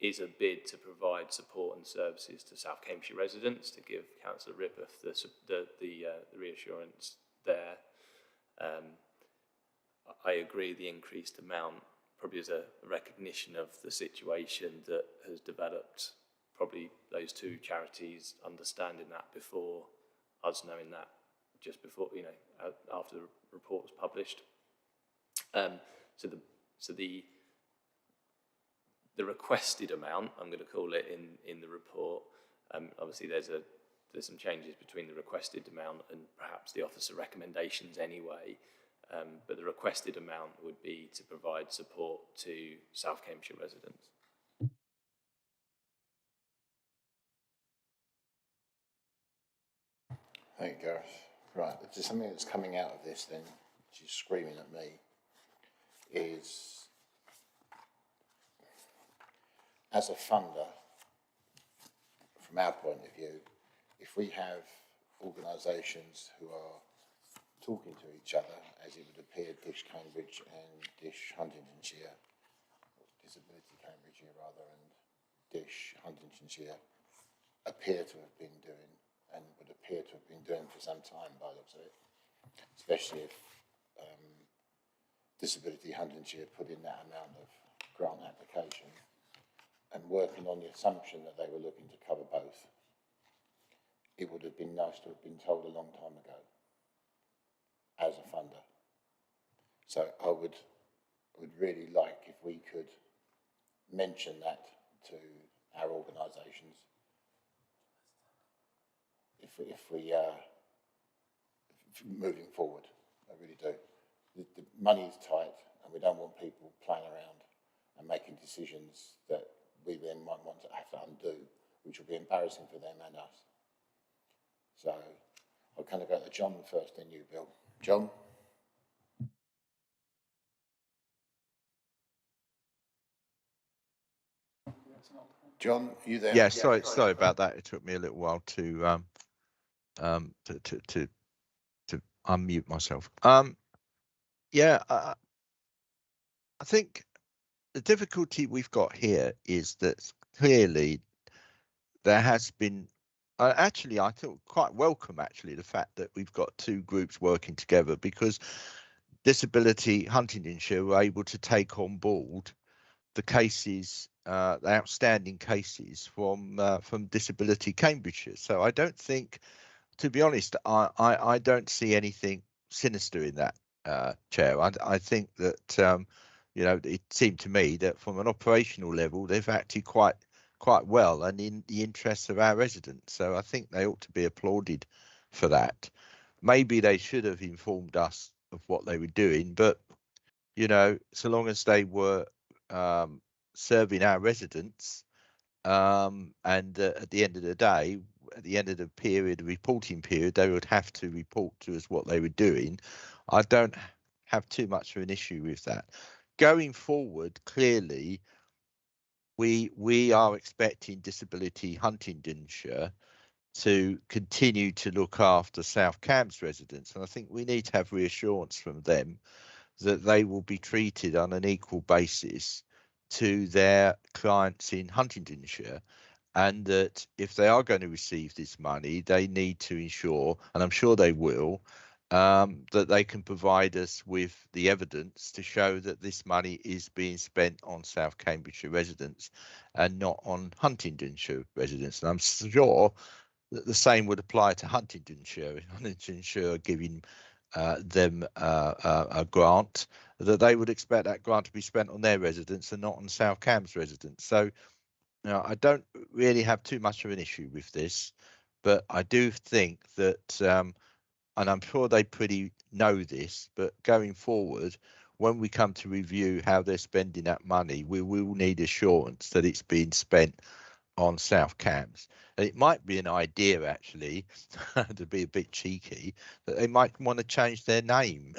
is a bid to provide support and services to South Cambridgeshire residents, to give Councillor Rippeth the reassurance there. I agree the increased amount probably is a recognition of the situation that has developed, probably those two charities understanding that before us knowing that, just before, after the report was published. So the requested amount, I'm going to call it in the report, obviously there's some changes between the requested amount and perhaps the officer recommendations anyway, but the requested amount would be to provide support to South Cambridgeshire residents. Thank you, Gareth. Right, there's something that's coming out of this then, which is screaming at me, is as a funder, from our point of view, if we have organisations who are talking to each other, as it would appear Dish Cambridge and Dish Huntingdonshire, Disability Cambridgeshire rather, and Dish Huntingdonshire appear to have been doing, and would appear to have been doing for some time by the looks of it, especially if Disability Huntingdonshire put in that amount of grant application and working on the assumption that they were looking to cover both. It would have been nice to have been told a long time ago as a funder. So I would really like if we could mention that to our organisations. If we moving forward, I really do. The money's tight and we don't want people playing around and making decisions that we then might want to have to undo, which will be embarrassing for them and us. So I'll kind of go to John first, then you, Bill. John? John, you there? Yeah, sorry about that. It took me a little while to unmute myself. I think the difficulty we've got here is that clearly there has been, actually, I thought quite welcome, actually, the fact that we've got two groups working together, because Disability Huntingdonshire were able to take on board the cases, the outstanding cases from Disability Cambridgeshire. So I don't think, to be honest, I don't see anything sinister in that, Chair. I think that it seemed to me that from an operational level they've acted quite well and in the interests of our residents. So I think they ought to be applauded for that. Maybe they should have informed us of what they were doing, but so long as they were serving our residents, and at the end of the day, at the end of the period, the reporting period, they would have to report to us what they were doing. I don't have too much of an issue with that. Going forward, clearly, we are expecting Disability Huntingdonshire to continue to look after South Cambs residents, and I think we need to have reassurance from them that they will be treated on an equal basis to their clients in Huntingdonshire, and that if they are going to receive this money, they need to ensure, and I'm sure they will, that they can provide us with the evidence to show that this money is being spent on South Cambridgeshire residents and not on Huntingdonshire residents. And I'm sure that the same would apply to Huntingdonshire. Huntingdonshire giving them a grant, that they would expect that grant to be spent on their residents and not on South Cambs residents. So I don't really have too much of an issue with this, but I do think that, and I'm sure they pretty know this, but going forward, when we come to review how they're spending that money, we will need assurance that it's being spent on South Cams. It might be an idea, actually, to be a bit cheeky, that they might want to change their name.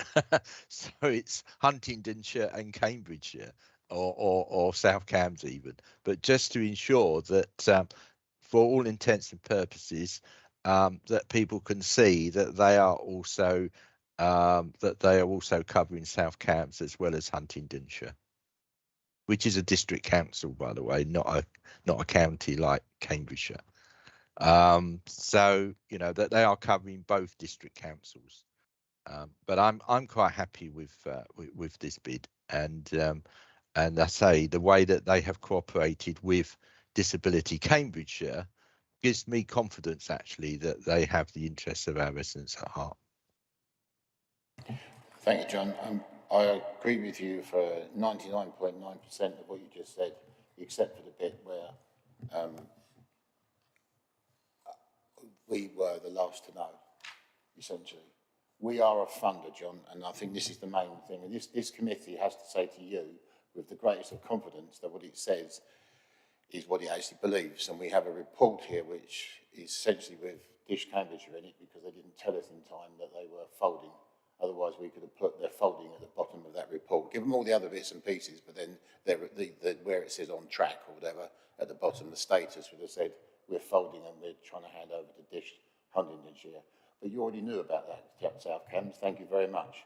So it's Huntingdonshire and Cambridgeshire, or South Cams even, but just to ensure that for all intents and purposes, that people can see that they are also covering South Cams as well as Huntingdonshire, which is a district council, by the way, not a county like Cambridgeshire. So you know that they are covering both district councils. But I'm quite happy with this bid, and I say the way that they have cooperated with Disability Cambridgeshire gives me confidence, actually, that they have the interests of our residents at heart. Thank you, John. I agree with you for 99.9% of what you just said, except for the bit where we were the last to know, essentially. We are a funder, John, and I think this is the main thing. And this committee has to say to you, with the greatest of confidence, that what it says is what it actually believes. And we have a report here which is essentially with Dish Cambridgeshire in it, because they didn't tell us in time that they were folding. Otherwise, we could have put their folding at the bottom of that report. Give them all the other bits and pieces, but then where it says on track or whatever, at the bottom, the status would have said, we're folding and we're trying to hand over to Dish Huntingdonshire. But you already knew about that, South Cams. Thank you very much.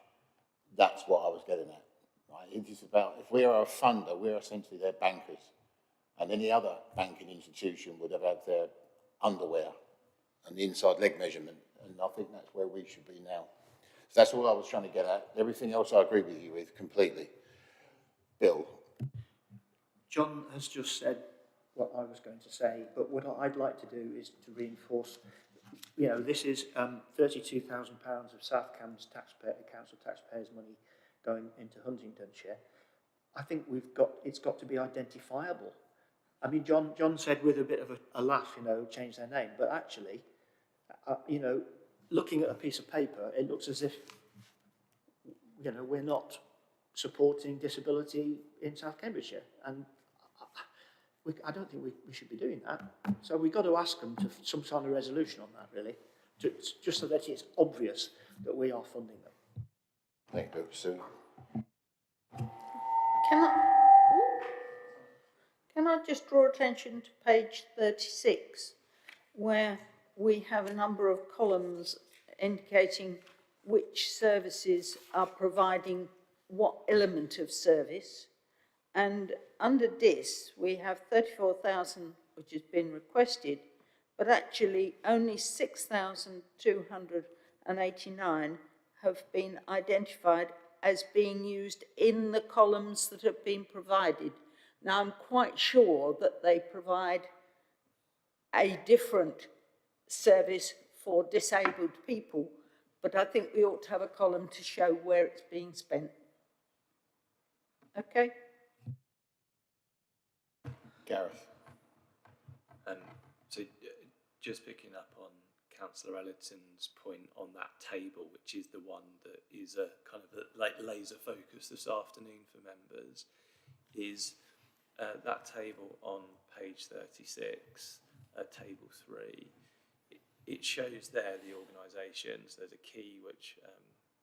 That's what I was getting at. Right? It is about, if we are a funder, we're essentially their bankers. And any other banking institution would have had their underwear and the inside leg measurement. And I think that's where we should be now. So that's all I was trying to get at. Everything else I agree with you with completely. Bill. John has just said what I was going to say, but what I'd like to do is to reinforce, you know, this is £32,000 of South Cams council taxpayers' money going into Huntingdonshire. I think it's got to be identifiable. I mean, John said with a bit of a laugh, you know, change their name, but actually, you know, looking at a piece of paper, it looks as if, you know, we're not supporting disability in South Cambridgeshire, and I don't think we should be doing that. So we've got to ask them to some sort of resolution on that, really, just so that it's obvious that we are funding them. Thank you, Sue. Can I just draw attention to page 36, where we have a number of columns indicating which services are providing what element of service. And under this, we have 34,000, which has been requested, but actually only 6,289 have been identified as being used in the columns that have been provided. Now, I'm quite sure that they provide a different service for disabled people, but I think we ought to have a column to show where it's being spent. Okay? Gareth. So just picking up on Councillor Ellerton's point on that table, which is the one that is a kind of like laser focus this afternoon for members, is that table on page 36, table 3. It shows there the organisations. There's a key which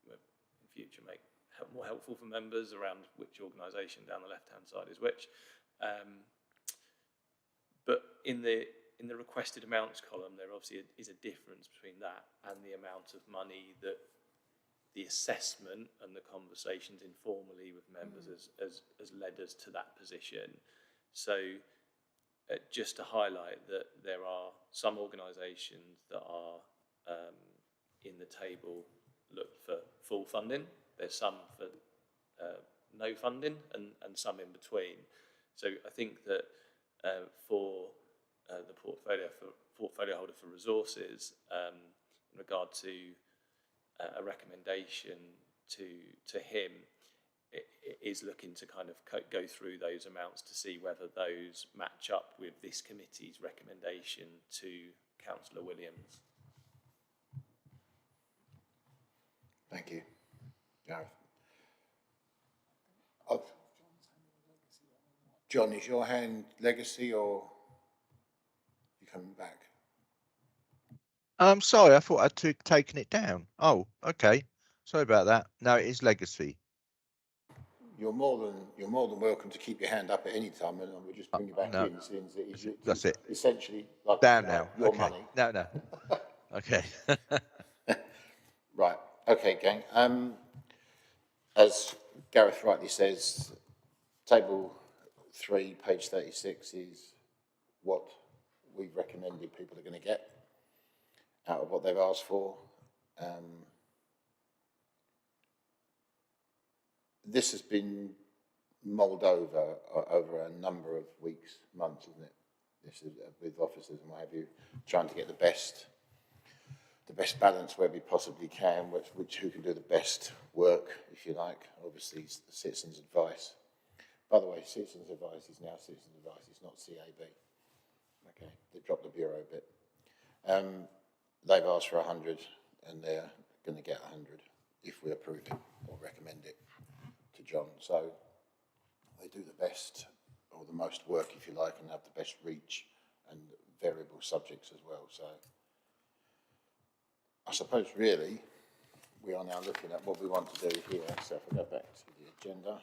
will in future make more helpful for members around which organisation down the left-hand side is which. But in the requested amounts column, there obviously is a difference between that and the amount of money that the assessment and the conversations informally with members has led us to that position. So just to highlight that there are some organisations that are in the table look for full funding. There's some for no funding and some in between. So I think that for the portfolio holder for resources, in regard to a recommendation to him, it is looking to kind of go through those amounts to see whether those match up with this committee's recommendation to Councillor Williams. Thank you, Gareth. John, is your hand legacy or coming back. I'm sorry, I thought I'd taken it down. Oh, okay. Sorry about that. No, it is legacy. You're more than welcome to keep your hand up at any time, and we'll just bring you back No. in, since it is That's it. essentially like Down now. your Okay. money. No. Okay. Right. Okay, gang. As Gareth rightly says, table 3, page 36 is what we've recommended people are going to get out of what they've asked for. This has been mulled over a number of weeks, months, isn't it? This is with officers and what have you, trying to get the best balance where we possibly can, who can do the best work, if you like. Obviously, it's the citizens' advice. By the way, citizens' advice is now citizens' advice. It's not CAB. Okay, they dropped the bureau a bit. They've asked for 100, and they're going to get 100 if we approve it or recommend it to John. So they do the best, or the most work, if you like, and have the best reach and variable subjects as well. So I suppose really we are now looking at what we want to do here. So if I go back to the agenda.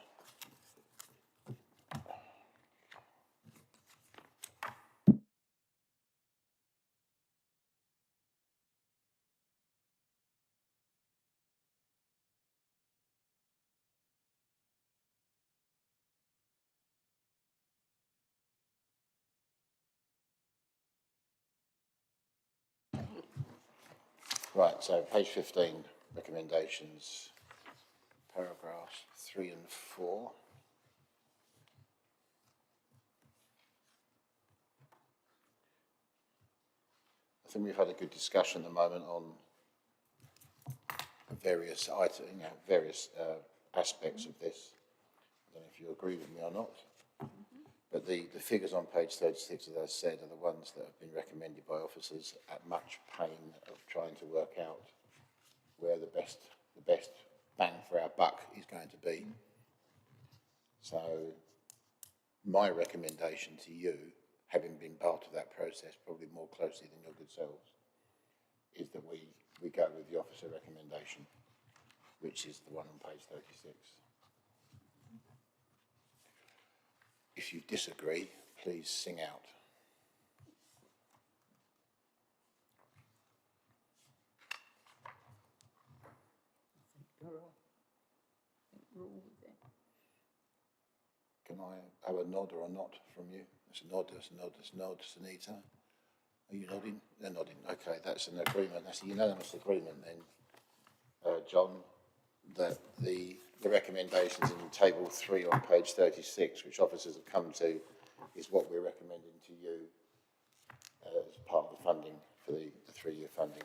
Right, so page 15, recommendations, paragraphs 3 and 4. I think we've had a good discussion at the moment on various items, various aspects of this. I don't know if you agree with me or not, but the figures on page 36, as I said, are the ones that have been recommended by officers at much pain of trying to work out where the best bang for our buck is going to be. So my recommendation to you, having been part of that process probably more closely than your good selves, is that we go with the officer recommendation, which is the one on page 36. If you disagree, please sing out. Can I have a nod or a not from you? There's a nod, there's a nod, there's a nod. Sunita, are you nodding? They're nodding. Okay, that's an agreement. That's a unanimous agreement then, John, that the recommendations in table 3 on page 36, which officers have come to, is what we're recommending to you as part of the funding for the 3-year funding.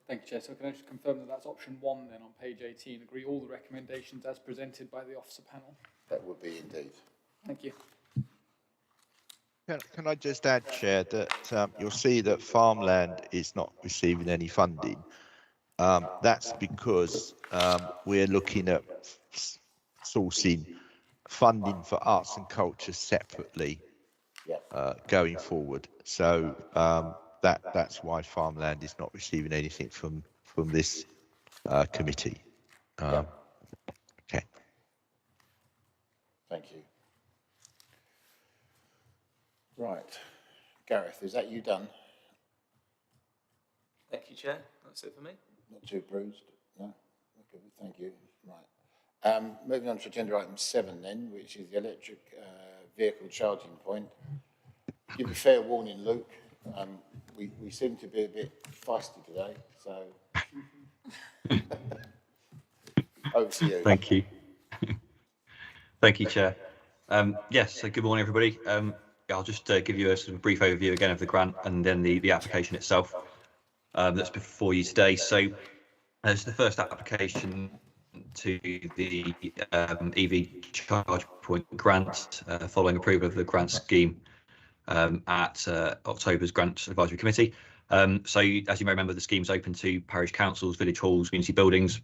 Thank you, Chair. So can I just confirm that that's option 1 then on page 18, agree all the recommendations as presented by the officer panel? That would be indeed. Thank you. Can I just add, Chair, that you'll see that farmland is not receiving any funding. That's because we're looking at sourcing funding for arts and culture separately going forward. So that's why farmland is not receiving anything from this committee. Okay. Thank you. Right. Gareth, is that you done? Thank you, Chair. That's it for me. Not too bruised? No? Okay, thank you. Right. Moving on to agenda item 7 then, which is the electric vehicle charging point. Give you fair warning, Luke. We seem to be a bit feisty today, so over to you. Thank you. Thank you, Chair. Yes, so good morning, everybody. I'll just give you a sort of brief overview again of the grant and then the application itself that's before you today. So it's the first application to the EV charge point grant following approval of the grant scheme at October's Grant Advisory Committee. So as you may remember, the scheme's open to parish councils, village halls, community buildings.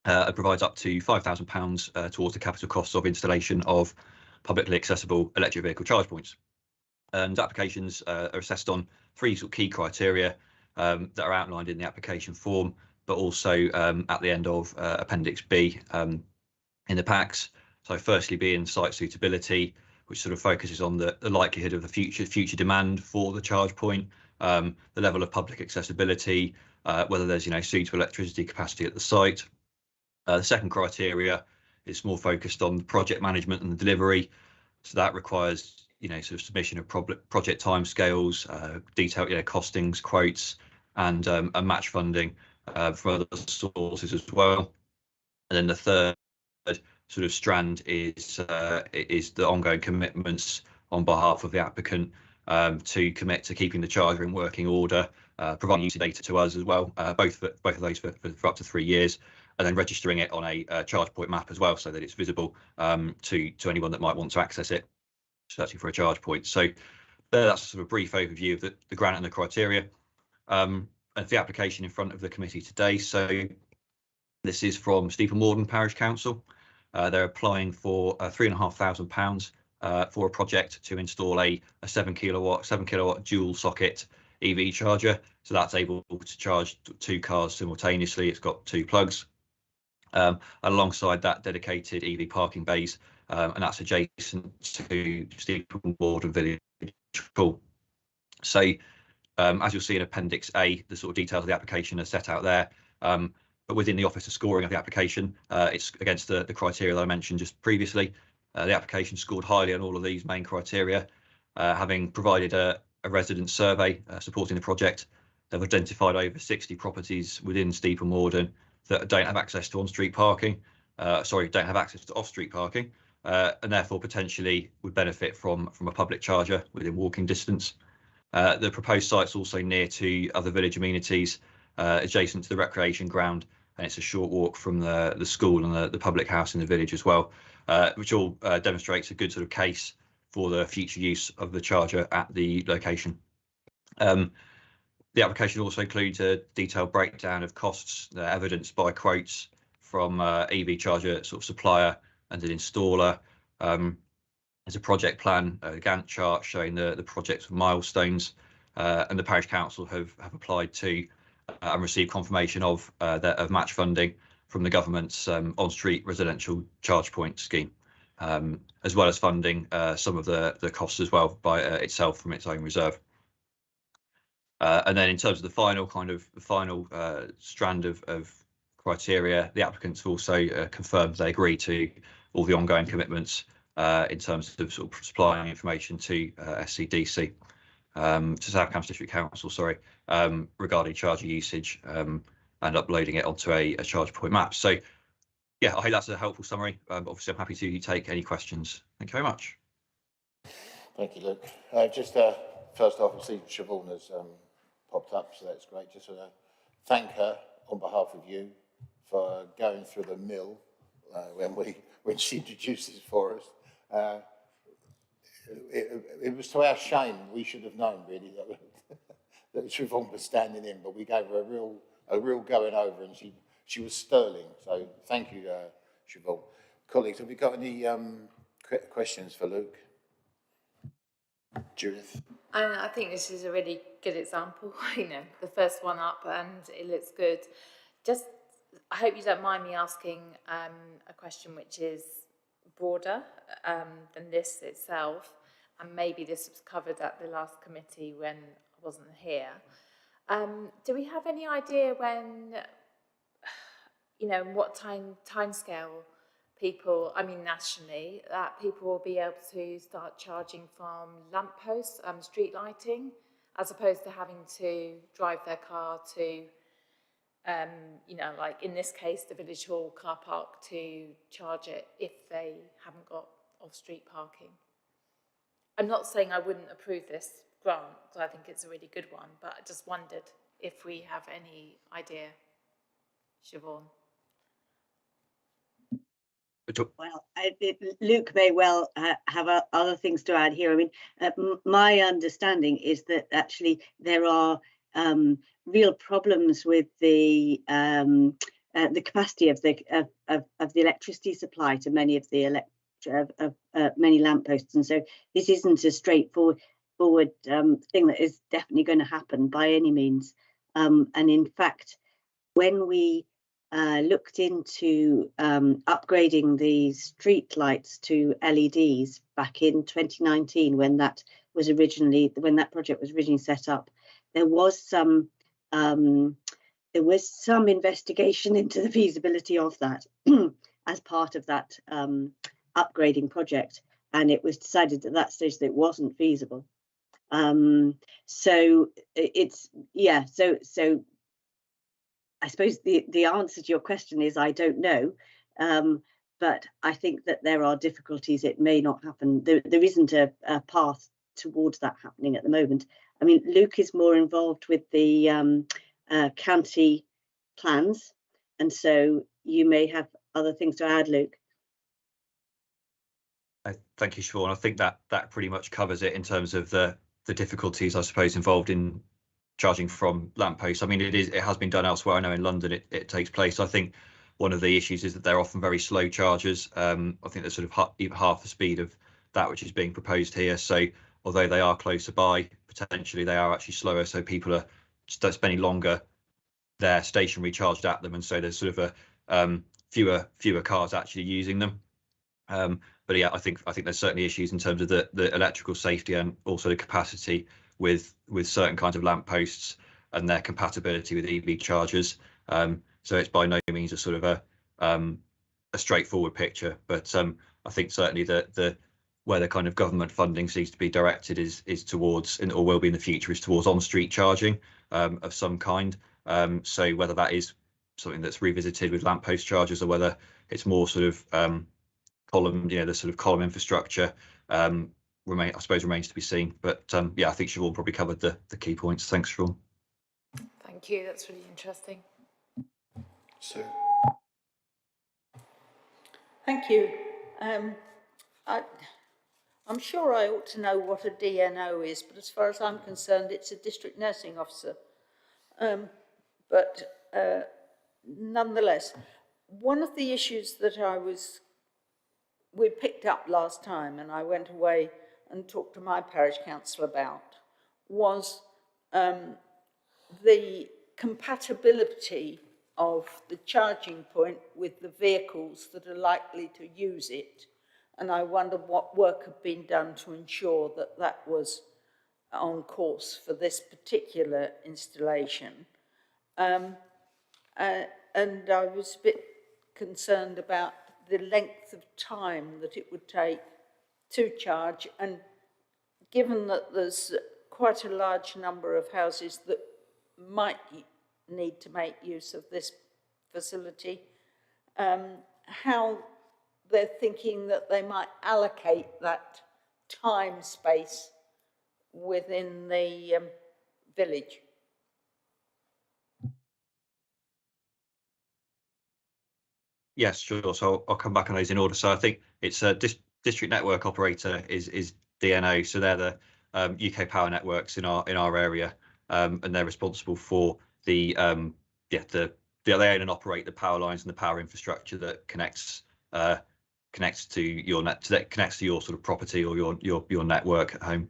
It provides up to £5,000 towards the capital costs of installation of publicly accessible electric vehicle charge points. And applications are assessed on 3 sort of key criteria that are outlined in the application form, but also at the end of Appendix B in the packs. So firstly being site suitability, which sort of focuses on the likelihood of the future demand for the charge point, the level of public accessibility, whether there's suitable electricity capacity at the site. The second criteria is more focused on the project management and the delivery. So that requires sort of submission of project timescales, detailed costings, quotes, and match funding from other sources as well. And then the third sort of strand is the ongoing commitments on behalf of the applicant to commit to keeping the charger in working order, providing user data to us as well, both of those for up to 3 years, and then registering it on a charge point map as well, so that it's visible to anyone that might want to access it, searching for a charge point. So that's a sort of brief overview of the grant and the criteria, and the application in front of the committee today. So this is from Steeple Morden Parish Council. They're applying for £3,500 for a project to install a 7 kilowatt dual socket EV charger. So that's able to charge 2 cars simultaneously. It's got 2 plugs. Alongside that, dedicated EV parking bays, and that's adjacent to Steeple Morden Village Hall. So as you'll see in Appendix A, the sort of details of the application are set out there. But within the officer scoring of the application, it's against the criteria that I mentioned just previously. The application scored highly on all of these main criteria, having provided a resident survey supporting the project. They've identified over 60 properties within Steeple Morden that don't have access to on-street parking, don't have access to off-street parking, and therefore potentially would benefit from a public charger within walking distance. The proposed site's also near to other village amenities, adjacent to the recreation ground, and it's a short walk from the school and the public house in the village as well, which all demonstrates a good sort of case for the future use of the charger at the location. The application also includes a detailed breakdown of costs evidenced by quotes from EV charger sort of supplier and an installer. There's a project plan, a Gantt chart showing the project's milestones, and the parish council have applied to and received confirmation of match funding from the government's on-street residential charge point scheme, as well as funding some of the costs as well by itself from its own reserve. And then in terms of the final strand of criteria, the applicants have also confirmed they agree to all the ongoing commitments in terms of sort of supplying information to SCDC, to Southampton District Council, regarding charger usage and uploading it onto a charge point map. So yeah, I hope that's a helpful summary. Obviously, I'm happy to take any questions. Thank you very much. Thank you, Luke. Just first off, I see Siobhan has popped up, so that's great. Just want to thank her on behalf of you for going through the mill when she introduced this for us. It was to our shame. We should have known really that Siobhan was standing in, but we gave her a real going over, and she was sterling. So thank you, Siobhan. Colleagues, have we got any questions for Luke? Judith? I think this is a really good example, the first one up, and it looks good. Just, I hope you don't mind me asking a question which is broader than this itself, and maybe this was covered at the last committee when I wasn't here. Do we have any idea when, what timescale people, nationally, that people will be able to start charging from lampposts, street lighting, as opposed to having to drive their car to, like in this case, the Village Hall car park to charge it if they haven't got off-street parking? I'm not saying I wouldn't approve this grant, because I think it's a really good one, but I just wondered if we have any idea. Siobhan? Well, Luke may well have other things to add here. I mean, my understanding is that actually there are real problems with the capacity of the electricity supply to many of the many lampposts, and so this isn't as straightforward. straightforward thing that is definitely going to happen by any means. And in fact, when we looked into upgrading the street lights to LEDs back in 2019, when that project was originally set up, there was some investigation into the feasibility of that as part of that upgrading project, and it was decided at that stage that it wasn't feasible. So it's, yeah, so I suppose the answer to your question is I don't know, but I think that there are difficulties. It may not happen. There isn't a path towards that happening at the moment. I mean, Luke is more involved with the county plans, and so you may have other things to add, Luke. Thank you, Siobhan. I think that pretty much covers it in terms of the difficulties, I suppose, involved in charging from lampposts. I mean, it has been done elsewhere. I know in London it takes place. I think one of the issues is that they're often very slow chargers. I think they're sort of even half the speed of that which is being proposed here. So although they are closer by, potentially they are actually slower. So people are spending longer there stationary charged at them, and so there's sort of a fewer cars actually using them. But yeah, I think there's certainly issues in terms of the electrical safety and also the capacity with certain kinds of lampposts and their compatibility with EV chargers. So it's by no means a sort of a straightforward picture, but I think certainly the where the kind of government funding seems to be directed is towards, or will be in the future, is towards on-street charging of some kind. So whether that is something that's revisited with lamppost chargers or whether it's more sort of column, the sort of column infrastructure remains to be seen. But yeah, I think Siobhan probably covered the key points. Thanks, Siobhan. Thank you. That's really interesting. So, Thank you. I'm sure I ought to know what a DNO is, but as far as I'm concerned, it's a district nursing officer. But nonetheless, one of the issues that we picked up last time, and I went away and talked to my parish council about, was the compatibility of the charging point with the vehicles that are likely to use it. And I wondered what work had been done to ensure that that was on course for this particular installation. And I was a bit concerned about the length of time that it would take to charge, and given that there's quite a large number of houses that might need to make use of this facility, how they're thinking that they might allocate that time space within the village. Yes, sure. So I'll come back on those in order. So I think it's a district network operator is DNO. So they're the UK power networks in our area, and they're responsible for they own and operate the power lines and the power infrastructure that connects to your connects to your sort of property or your network at home.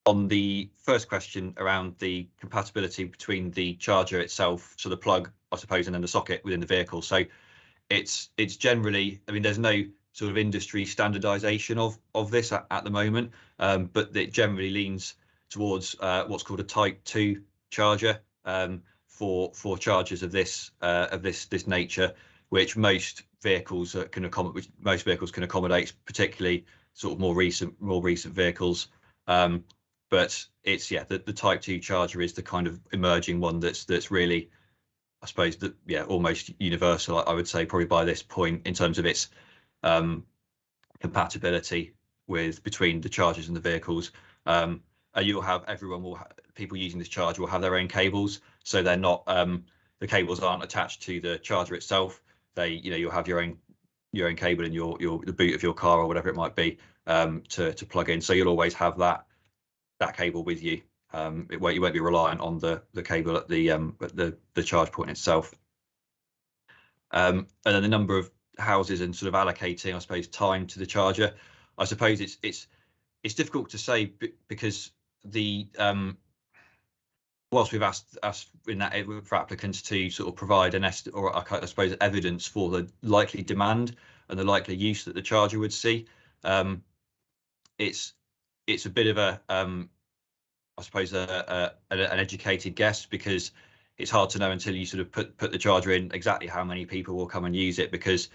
On the first question around the compatibility between the charger itself, so the plug, I suppose, and then the socket within the vehicle. So it's generally, I mean, there's no sort of industry standardization of this at the moment, but it generally leans towards what's called a Type 2 charger for chargers of this nature, which most vehicles can accommodate, particularly sort of more recent vehicles. But it's the Type 2 charger is the kind of emerging one that's really, I suppose, almost universal, I would say, probably by this point, in terms of its compatibility between the chargers and the vehicles. And you'll have people using this charger will have their own cables, so they're not the cables aren't attached to the charger itself. You'll have your own cable in the boot of your car or whatever it might be to plug in. So you'll always have that cable with you. You won't be reliant on the cable at the charge point itself. And then the number of houses and sort of allocating, I suppose, time to the charger. I suppose it's it's difficult to say because the whilst we've asked in that for applicants to sort of provide an estimate, or I suppose evidence for the likely demand and the likely use that the charger would see, it's a bit of a I suppose an educated guess, because it's hard to know until you sort of put the charger in exactly how many people will come and use it, because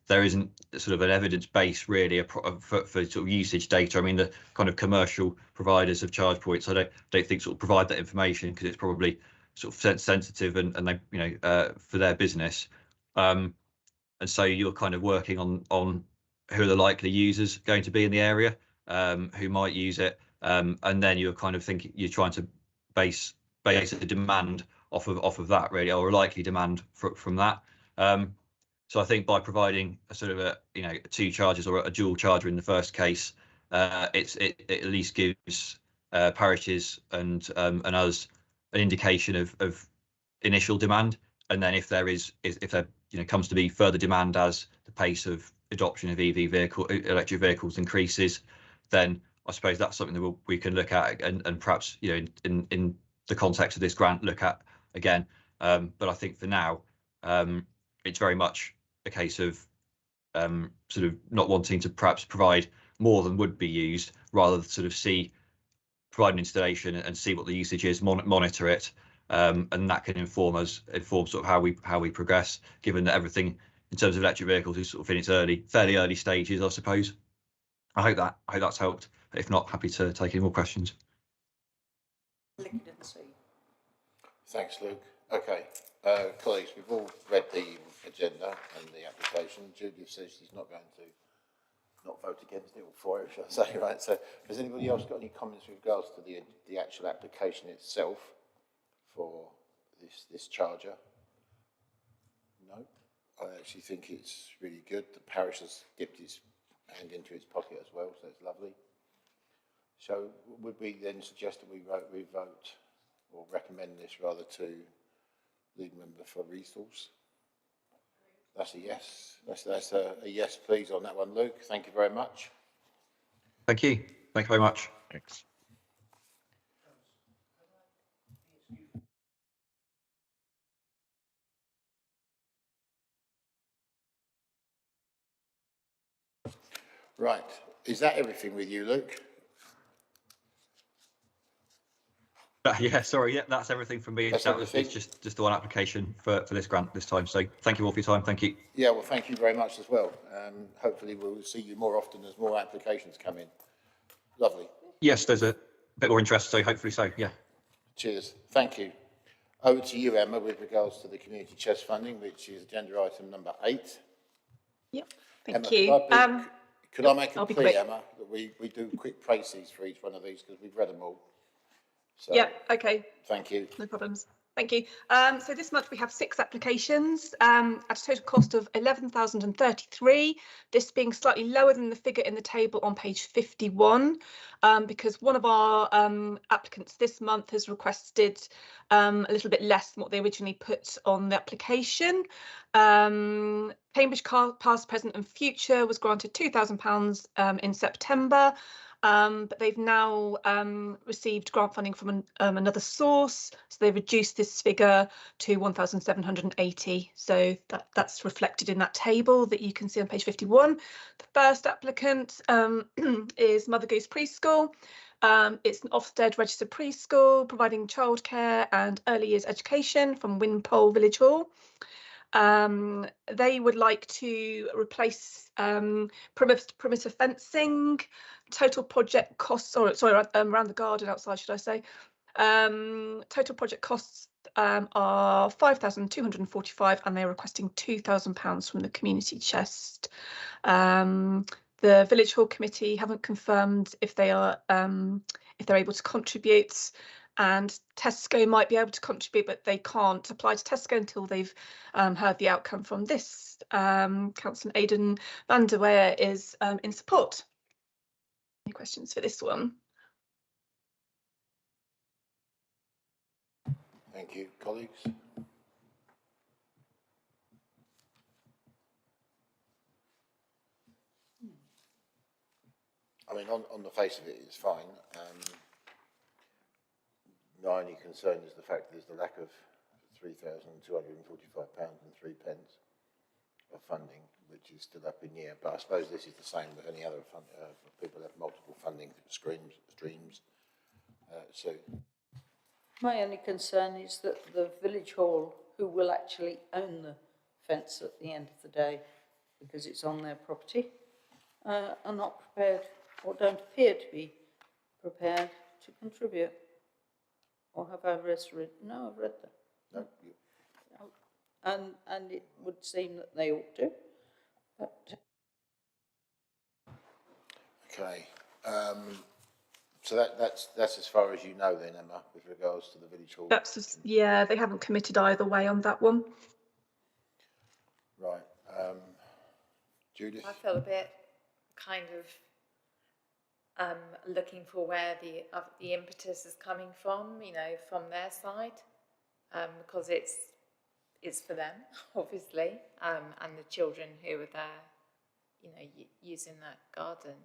there isn't sort of an evidence base really for sort of usage data. I mean, the kind of commercial providers of charge points, I don't think sort of provide that information because it's probably sort of sensitive and they, you know, for their business. And so you're kind of working on who are the likely users going to be in the area, who might use it, and then you're kind of thinking, you're trying to base the demand off of that really, or a likely demand from that. So I think by providing a sort of a, you know, 2 chargers or a dual charger in the first case, it at least gives parishes and us an indication of initial demand, and then if there you know, comes to be further demand as the pace of adoption of electric vehicles increases, then I suppose that's something that we can look at and perhaps, you know, in the context of this grant, look at again. But I think for now, it's very much a case of sort of not wanting to perhaps provide more than would be used, rather than sort of provide an installation and see what the usage is, monitor it, and that can inform sort of how we progress, given that everything in terms of electric vehicles is sort of in its fairly early stages, I suppose. I hope that's helped. If not, happy to take any more questions. Thanks, Luke. Okay, colleagues, we've all read the agenda and the application. Judith says she's not going to not vote against it, or for it, shall I say, right? So has anybody else got any comments with regards to the actual application itself for this charger? No? I actually think it's really good. The parish has dipped its hand into its pocket as well, so it's lovely. So would we then suggest that we vote or recommend this rather to lead member for resource? That's a yes. That's a yes, please, on that one, Luke. Thank you very much. Thank you. Thank you very much. Thanks. Right. Is that everything with you, Luke? Yeah, sorry. Yeah, that's everything from me. That's everything. It's just the one application for this grant this time. So thank you all for your time. Thank you. Yeah, well, thank you very much as well. Hopefully we'll see you more often as more applications come in. Lovely. Yes, there's a bit more interest, so hopefully so, yeah. Cheers. Thank you. Over to you, Emma, with regards to the community chest funding, which is agenda item number 8. Yep, Emma, thank you. Could I make a I'll be plea, quick. Emma, that we do quick précis for each one of these, because we've read them all. So, Yeah, okay. Thank you. No problems. Thank you. So this month we have 6 applications at a total cost of 11,033. This being slightly lower than the figure in the table on page 51, because one of our applicants this month has requested a little bit less than what they originally put on the application. Cambridge Past, Present and Future was granted £2,000 in September. But they've now received grant funding from another source, so they've reduced this figure to 1,780. So that's reflected in that table that you can see on page 51. The first applicant is Mother Goose Preschool. It's an Ofsted registered preschool providing childcare and early years education from Wimpole Village Hall. They would like to replace perimeter fencing. Total project costs, around the garden outside, should I say. Total project costs are 5,245, and they're requesting £2,000 from the community chest. The Village Hall Committee haven't confirmed if they're able to contribute, and Tesco might be able to contribute, but they can't apply to Tesco until they've heard the outcome from this. Councillor Aidan van der Weyer is in support. Any questions for this one? Thank you, colleagues. I mean, on the face of it, it's fine. My only concern is the fact there's the lack of £3,245.03 of funding, which is still up in the air. But I suppose this is the same with any other fund. People have multiple funding streams. So My only concern is that the village hall, who will actually own the fence at the end of the day, because it's on their property, are not prepared, or don't appear to be prepared to contribute. Or have I read? No, I've read them. no, And it would seem that they ought to. But okay. So that's as far as you know then, Emma, with regards to the village hall. Yeah, they haven't committed either way on that one. Right. Judith? I feel a bit kind of looking for where the impetus is coming from, you know, from their side, because it's for them, obviously, and the children who are there, you know, using that garden.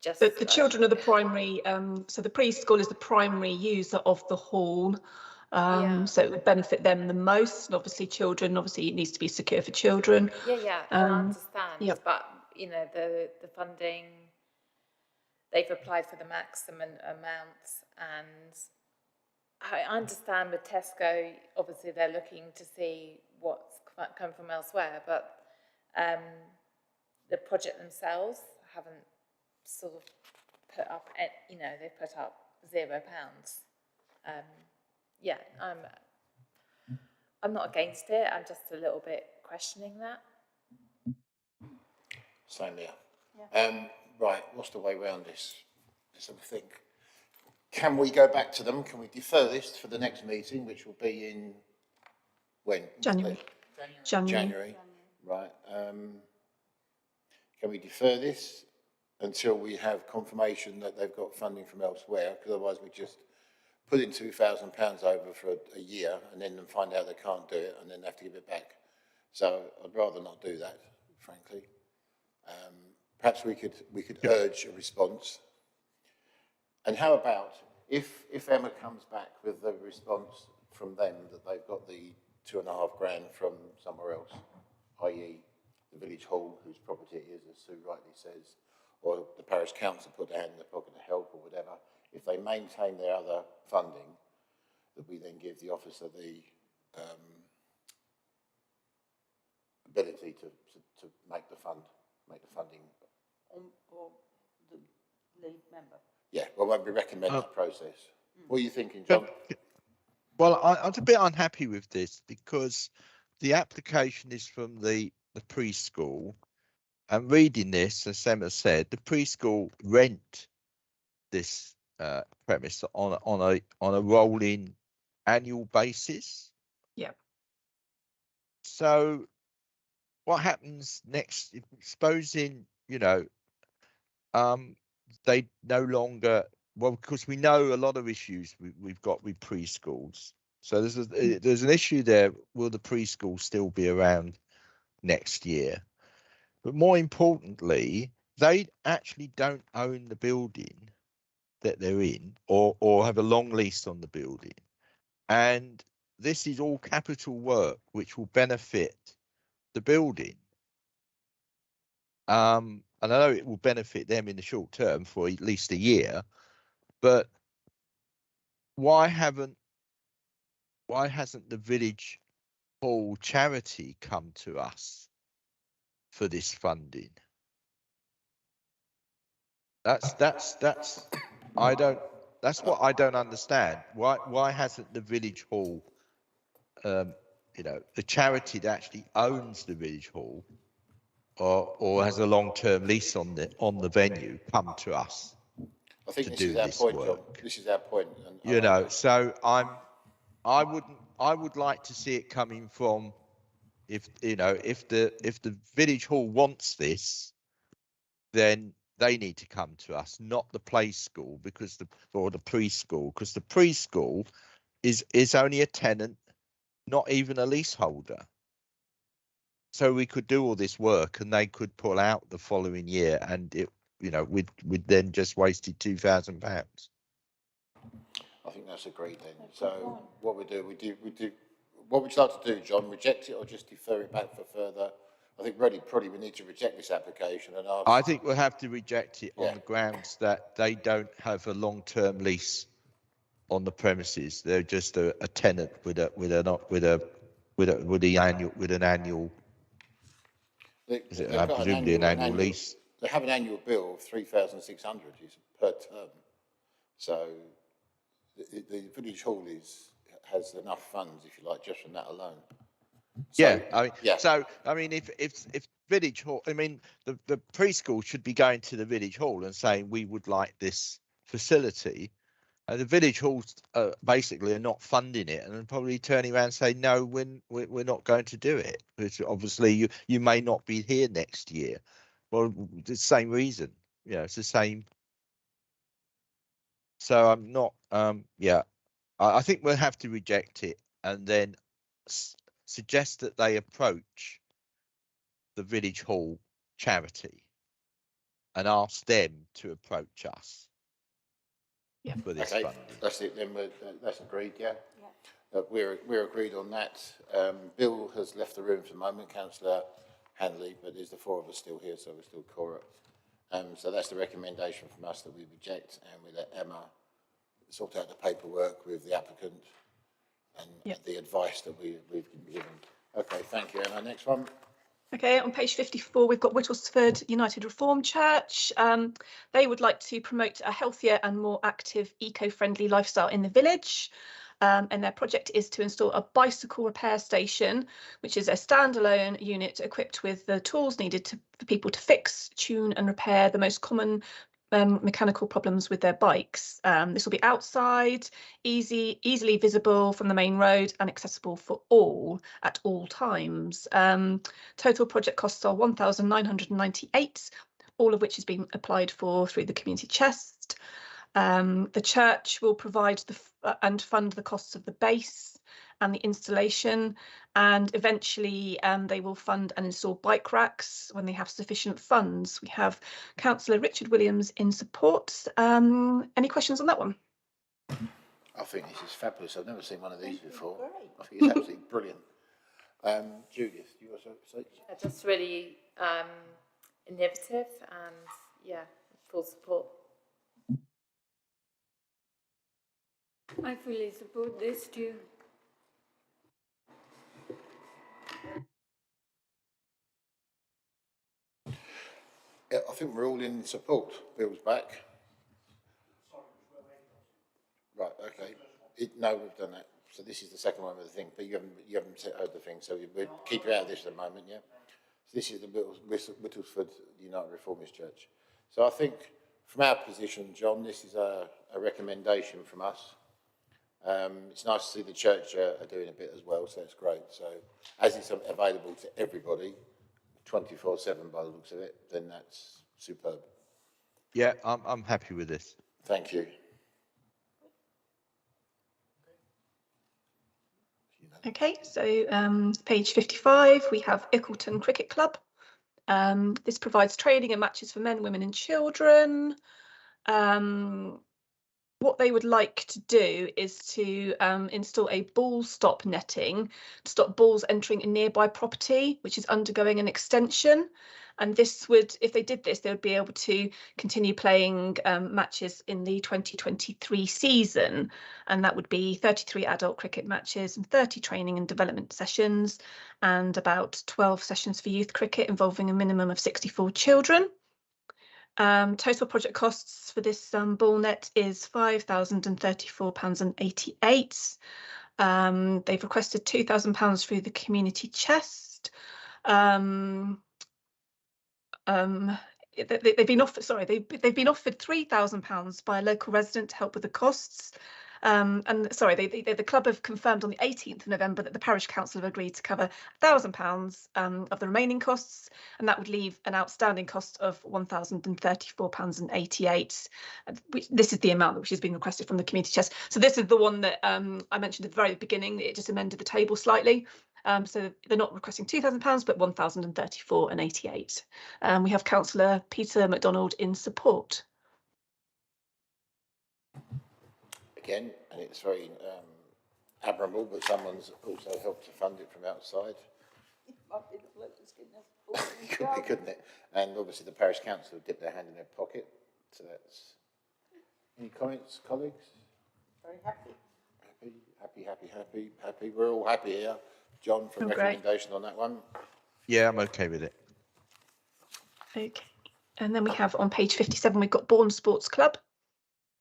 Just The children are the primary, so the preschool is the primary user of the hall. So it would benefit them the most. And obviously children, it needs to be secure for children. Yeah, I understand. Yep. But, you know, the funding, they've applied for the maximum amounts, and I understand with Tesco, obviously they're looking to see what's come from elsewhere, but the project themselves haven't sort of put up, you know, they've put up £0. Yeah, I'm not against it. I'm just a little bit questioning that. Same here. Yeah. Right, what's the way around this? Let's have a think. Can we go back to them? Can we defer this for the next meeting, which will be in when? January. Right. Can we defer this until we have confirmation that they've got funding from elsewhere? Because otherwise we just put in £2,000 over for a year and then find out they can't do it and then have to give it back. So I'd rather not do that, frankly. Perhaps we could urge a response. And how about if Emma comes back with the response from them that they've got the £2,500 from somewhere else, i.e. the village hall, whose property it is, as Sue rightly says, or the parish council put their hand in their pocket to help or whatever, if they maintain their other funding, that we then give the officer the ability to make the funding. or the lead member. Yeah, well, we recommend that process. What are you thinking, John? Well, I'm a bit unhappy with this because the application is from the preschool, and reading this, as Emma said, the preschool rent this premise on a rolling annual basis. Yeah. So what happens next? Supposing, you know, they no longer, well, because we know a lot of issues we've got with preschools. So there's an issue there. Will the preschool still be around next year? But more importantly, they actually don't own the building that they're in or have a long lease on the building. And this is all capital work which will benefit the building. And I know it will benefit them in the short term for at least a year, but why hasn't the village hall charity come to us for this funding? That's what I don't understand. Why hasn't the village hall, you know, the charity that actually owns the village hall or has a long-term lease on the venue, come to us? I think this is our point, John. This is our point. And you know, so I would like to see it coming from, if the village hall wants this, then they need to come to us, not the play school, or the preschool, because the preschool is only a tenant, not even a leaseholder. So we could do all this work and they could pull out the following year and you know, we'd then just wasted £2,000. I think that's agreed then. So what we do, what would you like to do, John? Reject it or just defer it back for further? I think really probably we need to reject this application and ask. I think we'll have to reject it Yeah. on the grounds that they don't have a long-term lease on the premises. They're just a tenant with an annual. Presumably an annual lease. They have an annual bill of 3,600 per term. So the village hall has enough funds, if you like, just from that alone. So, yeah, I mean, yeah. So I mean, if village hall, I mean, the preschool should be going to the village hall and saying we would like this facility. The village halls basically are not funding it, and probably turning around and say no, we're not going to do it. Because obviously you may not be here next year. Well, the same reason, you know, it's the same. So I'm not. Yeah, I think we'll have to reject it and then suggest that they approach the village hall charity and ask them to approach us. Yeah. For this Okay, funding. that's it then. That's agreed. Yeah. We're agreed on that. Bill has left the room for the moment, Councillor Hanley, but there's the four of us still here, so we're still quorum. So that's the recommendation from us, that we reject, and we let Emma sort out the paperwork with the applicant and the advice that we've been given. Okay, thank you, Emma. Next one. Okay, on page 54, we've got Whittlesford United Reformed Church. They would like to promote a healthier and more active, eco-friendly lifestyle in the village. And their project is to install a bicycle repair station, which is a standalone unit equipped with the tools needed for people to fix, tune and repair the most common mechanical problems with their bikes. This will be outside, easily visible from the main road and accessible for all at all times. Total project costs are £1,998, all of which has been applied for through the community chest. The church will provide and fund the costs of the base and the installation, and eventually they will fund and install bike racks when they have sufficient funds. We have Councillor Richard Williams in support. Any questions on that one? I think this is fabulous. I've never seen one of these before. I think it's absolutely brilliant. Judith, you also say? Yeah, just really innovative and yeah, full support. I fully support this too. Yeah, I think we're all in support. Bill's back. Right, okay. No, we've done that. So this is the second one with the thing, but you haven't heard the thing, so we'll keep you out of this at the moment, yeah? So this is the Whittlesford United Reformist Church. So I think from our position, John, this is a recommendation from us. It's nice to see the church are doing a bit as well, so it's great. So as it's available to everybody, 24/7 by the looks of it, then that's superb. Yeah, I'm happy with this. Thank you. Okay, so page 55, we have Ickleton Cricket Club. This provides training and matches for men, women and children. What they would like to do is to install a ball stop netting to stop balls entering a nearby property, which is undergoing an extension. And this would, if they did this, they would be able to continue playing matches in the 2023 season. And that would be 33 adult cricket matches and 30 training and development sessions, and about 12 sessions for youth cricket involving a minimum of 64 children. Total project costs for this ball net is £5,034.88. They've requested £2,000 through the community chest. They've been offered £3,000 by a local resident to help with the costs. The club have confirmed on the 18th of November that the parish council have agreed to cover £1,000 of the remaining costs, and that would leave an outstanding cost of £1,034.88. This is the amount which has been requested from the community chest. So this is the one that I mentioned at the very beginning. It just amended the table slightly. So they're not requesting £2,000, but £1,034.88. We have Councillor Peter MacDonald in support. Again, and it's very admirable, but someone's also helped to fund it from outside. Could be, couldn't it? And obviously the parish council dipped their hand in their pocket. So that's... Any comments, colleagues? Very happy. Happy. We're all happy here. John, for recommendation on that one. Yeah, I'm okay with it. Okay. And then we have on page 57, we've got Bourne Sports Club.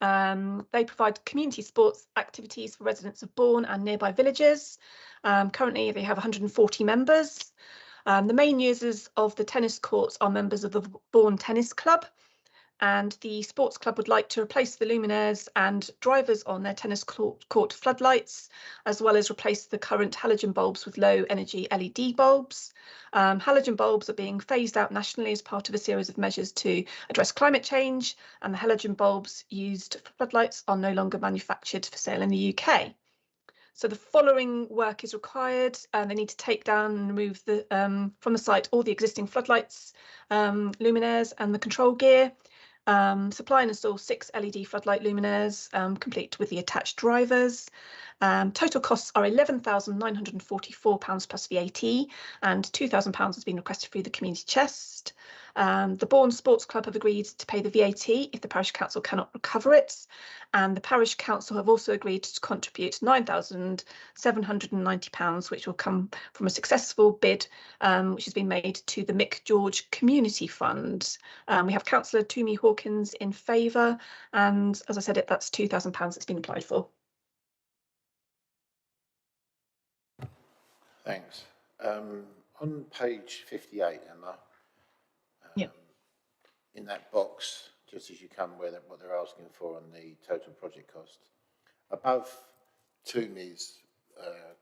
They provide community sports activities for residents of Bourne and nearby villages. Currently, they have 140 members. The main users of the tennis courts are members of the Bourne Tennis Club, and the sports club would like to replace the luminaires and drivers on their tennis court floodlights, as well as replace the current halogen bulbs with low energy LED bulbs. Halogen bulbs are being phased out nationally as part of a series of measures to address climate change, and the halogen bulbs used for floodlights are no longer manufactured for sale in the UK. So the following work is required, and they need to take down and remove the from the site all the existing floodlights, luminaires and the control gear. Supply and install 6 LED floodlight luminaires, complete with the attached drivers. Total costs are £11,944 plus VAT, and £2,000 has been requested through the community chest. The Bourne Sports Club have agreed to pay the VAT if the parish council cannot recover it, and the parish council have also agreed to contribute £9,790, which will come from a successful bid which has been made to the Mick George Community Fund. We have Councillor Toomey Hawkins in favour, and as I said, that's £2,000 that's been applied for. Thanks. On page 58, Emma, in that box, just as you come where what they're asking for on the total project cost, above Toomey's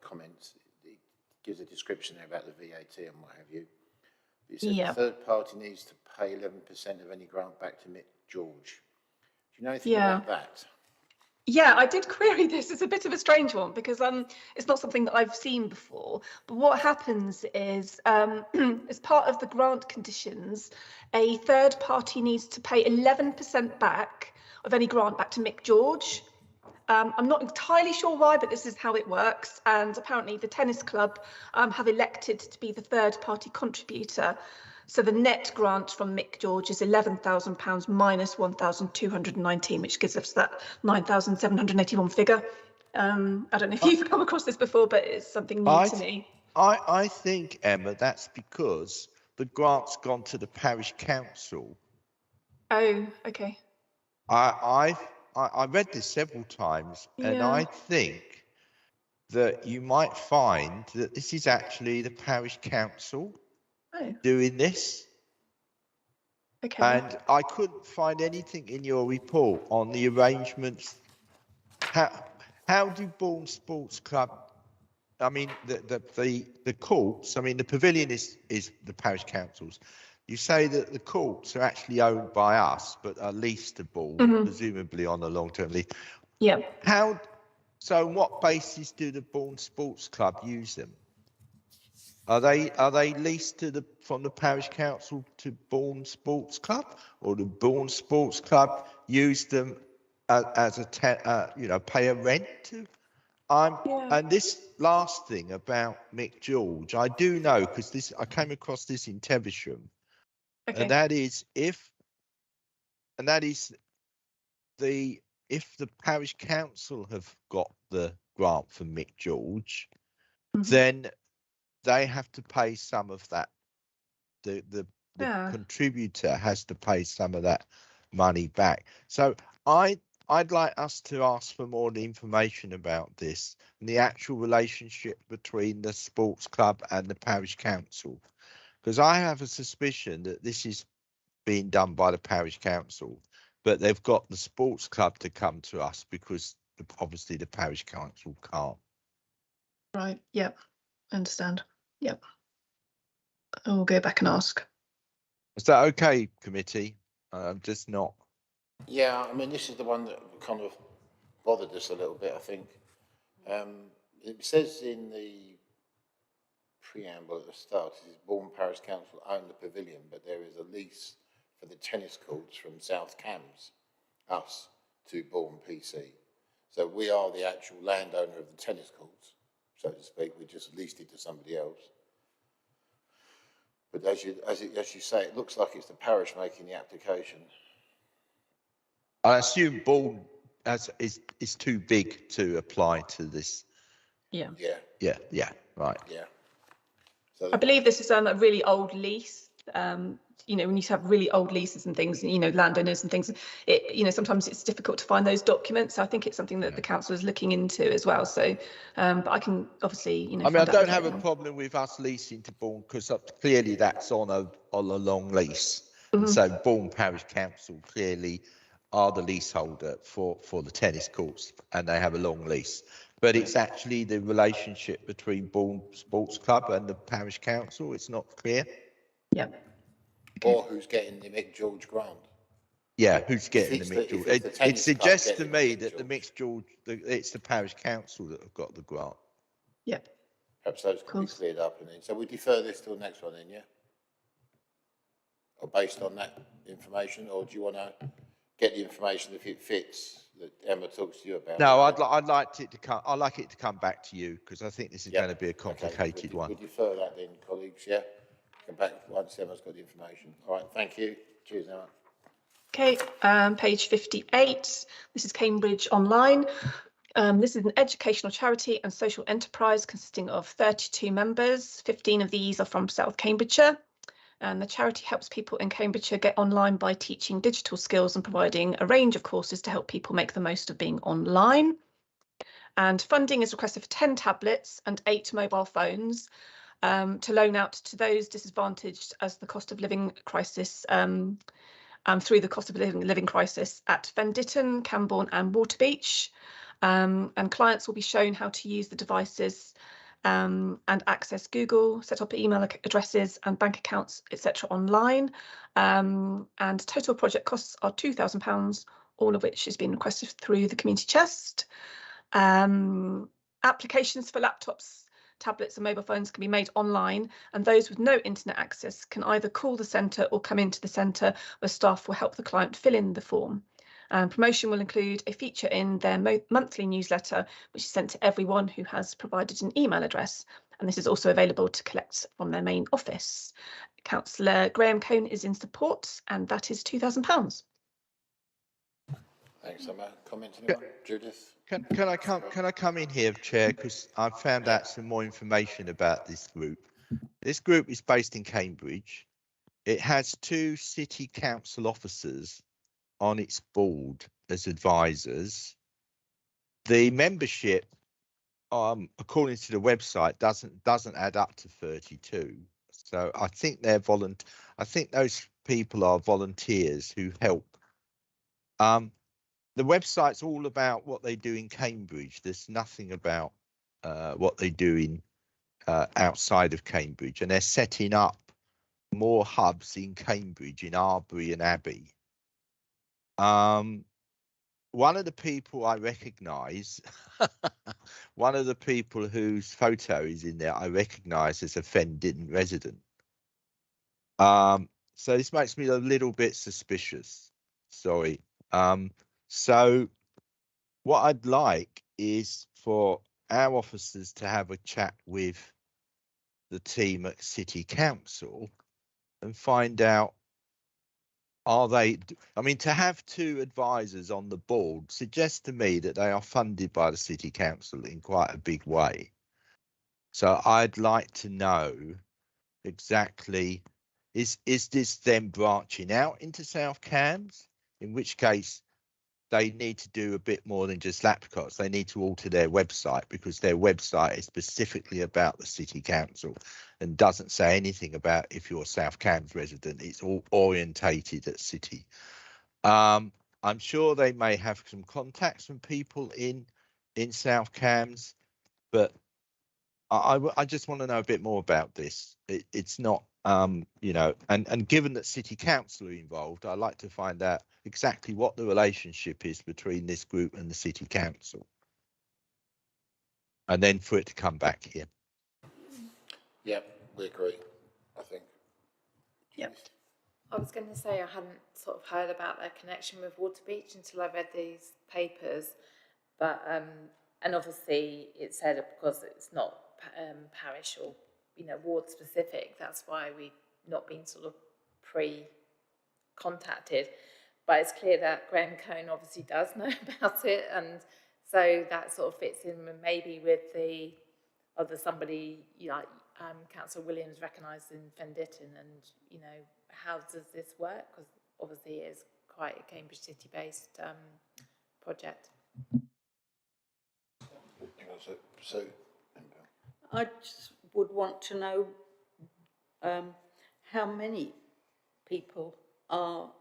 comments, it gives a description there about the VAT and what have you. It says the third party needs to pay 11% of any grant back to Mick George. Do you know anything about that? Yeah, I did query this. It's a bit of a strange one because it's not something that I've seen before. But what happens is, as part of the grant conditions, a third party needs to pay 11% back of any grant back to Mick George. I'm not entirely sure why, but this is how it works. And apparently the tennis club have elected to be the third party contributor. So the net grant from Mick George is £11,000 minus 1,219, which gives us that 9,781 figure. I don't know if you've come across this before, but it's something new to me. I think, Emma, that's because the grant's gone to the parish council. Oh, okay. I read this several times, and I think that you might find that this is actually the parish council doing this. Okay. And I couldn't find anything in your report on the arrangements. How do Bourne Sports Club? I mean, the courts. I mean, the pavilion is the parish council's. You say that the courts are actually owned by us, but are leased to Bourne, presumably on a long-term lease. Yeah. So on what basis do the Bourne Sports Club use them? Are they leased from the parish council to Bourne Sports Club, or do Bourne Sports Club use them as pay a rent to? And this last thing about Mick George, I do know because I came across this in Teversham, and that is if the parish council have got the grant from Mick George, then they have to pay some of that. The contributor has to pay some of that money back. So I'd like us to ask for more information about this and the actual relationship between the sports club and the parish council, because I have a suspicion that this is being done by the parish council, but they've got the sports club to come to us because obviously the parish council can't. Right. Yep. Understand. Yep. I'll go back and ask. Is that okay, committee? I'm just not. Yeah, I mean, this is the one that kind of bothered us a little bit, I think. It says in the preamble at the start. It says Bourne Parish Council own the pavilion, but there is a lease for the tennis courts from South Cams, us, to Bourne PC. So we are the actual landowner of the tennis courts, so to speak. We just leased it to somebody else. But as you say, it looks like it's the parish making the application. I assume Bourne is too big to apply to this. Yeah. Yeah, Right. yeah. So I believe this is a really old lease. You know, when you have really old leases and things, you know, landowners and things, you know, sometimes it's difficult to find those documents. So I think it's something that the council is looking into as well. So, but I can obviously, you know, I mean, I find out don't a have bit a more. problem with us leasing to Bourne because clearly that's on a long lease. And Mhm. so Bourne Parish Council clearly are the leaseholder for the tennis courts, and they have a long lease. But it's actually the relationship between Bourne Sports Club and the parish council. It's not clear. Yeah. or who's getting the Mick George grant. Yeah, who's getting the it's Mick the- if George? it's the It tennis club suggests to getting the me Mick that the George. Mick George, it's the parish council that have got the grant. Yeah. Perhaps those could be course. cleared up, and then so we defer this till the next one, then, yeah. Or based on that information, or do you want to get the information if it fits that Emma talks to you about? No, I'd like it to come. I like it to come back to you because I think this is Yeah. going to be a complicated We one. defer that then, colleagues. Yeah, come back once Emma's got the information. All right, thank you. Cheers, Emma. Okay, page 58. This is Cambridge Online. This is an educational charity and social enterprise consisting of 32 members. 15 of these are from South Cambridgeshire. And the charity helps people in Cambridgeshire get online by teaching digital skills and providing a range of courses to help people make the most of being online. And funding is requested for 10 tablets and 8 mobile phones to loan out to those disadvantaged as the cost of living crisis through the cost of living crisis at Fenditton, Cambourne and Waterbeach. And clients will be shown how to use the devices and access Google, set up email addresses and bank accounts, etc. online. And total project costs are £2,000, all of which is being requested through the community chest. Applications for laptops, tablets and mobile phones can be made online, and those with no internet access can either call the centre or come into the centre where staff will help the client fill in the form. Promotion will include a feature in their monthly newsletter, which is sent to everyone who has provided an email address. And this is also available to collect from their main office. Councillor Graham Cohn is in support, and that is £2,000. Thanks, Emma. Comment anyone? Judith? Can I come in here, Chair, because I've found out some more information about this group. This group is based in Cambridge. It has 2 city council officers on its board as advisors. The membership, according to the website, doesn't add up to 32. So I think I think those people are volunteers who help. The website's all about what they do in Cambridge. There's nothing about what they do in outside of Cambridge, and they're setting up more hubs in Cambridge, in Arbury and Abbey. One of the people I recognise, one of the people whose photo is in there, I recognise as a Fenditton resident. So this makes me a little bit suspicious. Sorry. So what I'd like is for our officers to have a chat with the team at City Council and find out, are they, I mean, to have 2 advisors on the board suggests to me that they are funded by the City Council in quite a big way. So I'd like to know exactly, is this them branching out into South Cambs? In which case they need to do a bit more than just laptops. They need to alter their website because their website is specifically about the City Council and doesn't say anything about if you're a South Cambs resident. It's all orientated at City. I'm sure they may have some contacts from people in South Cambs, but I just want to know a bit more about this. It's not, you know, and given that City Council are involved, I'd like to find out exactly what the relationship is between this group and the City Council. And then for it to come back here. Yep, we agree, I think. Yep. I was going to say I hadn't sort of heard about their connection with Waterbeach until I read these papers, but and obviously it said because it's not parish or ward specific. That's why we've not been sort of pre-contacted. But it's clear that Graham Cohn obviously does know about it, and so that sort of fits in maybe with the other somebody like Councillor Williams recognised in Fenditton, and how does this work? Because obviously it is quite a Cambridge City based project. So, I just would want to know how many people are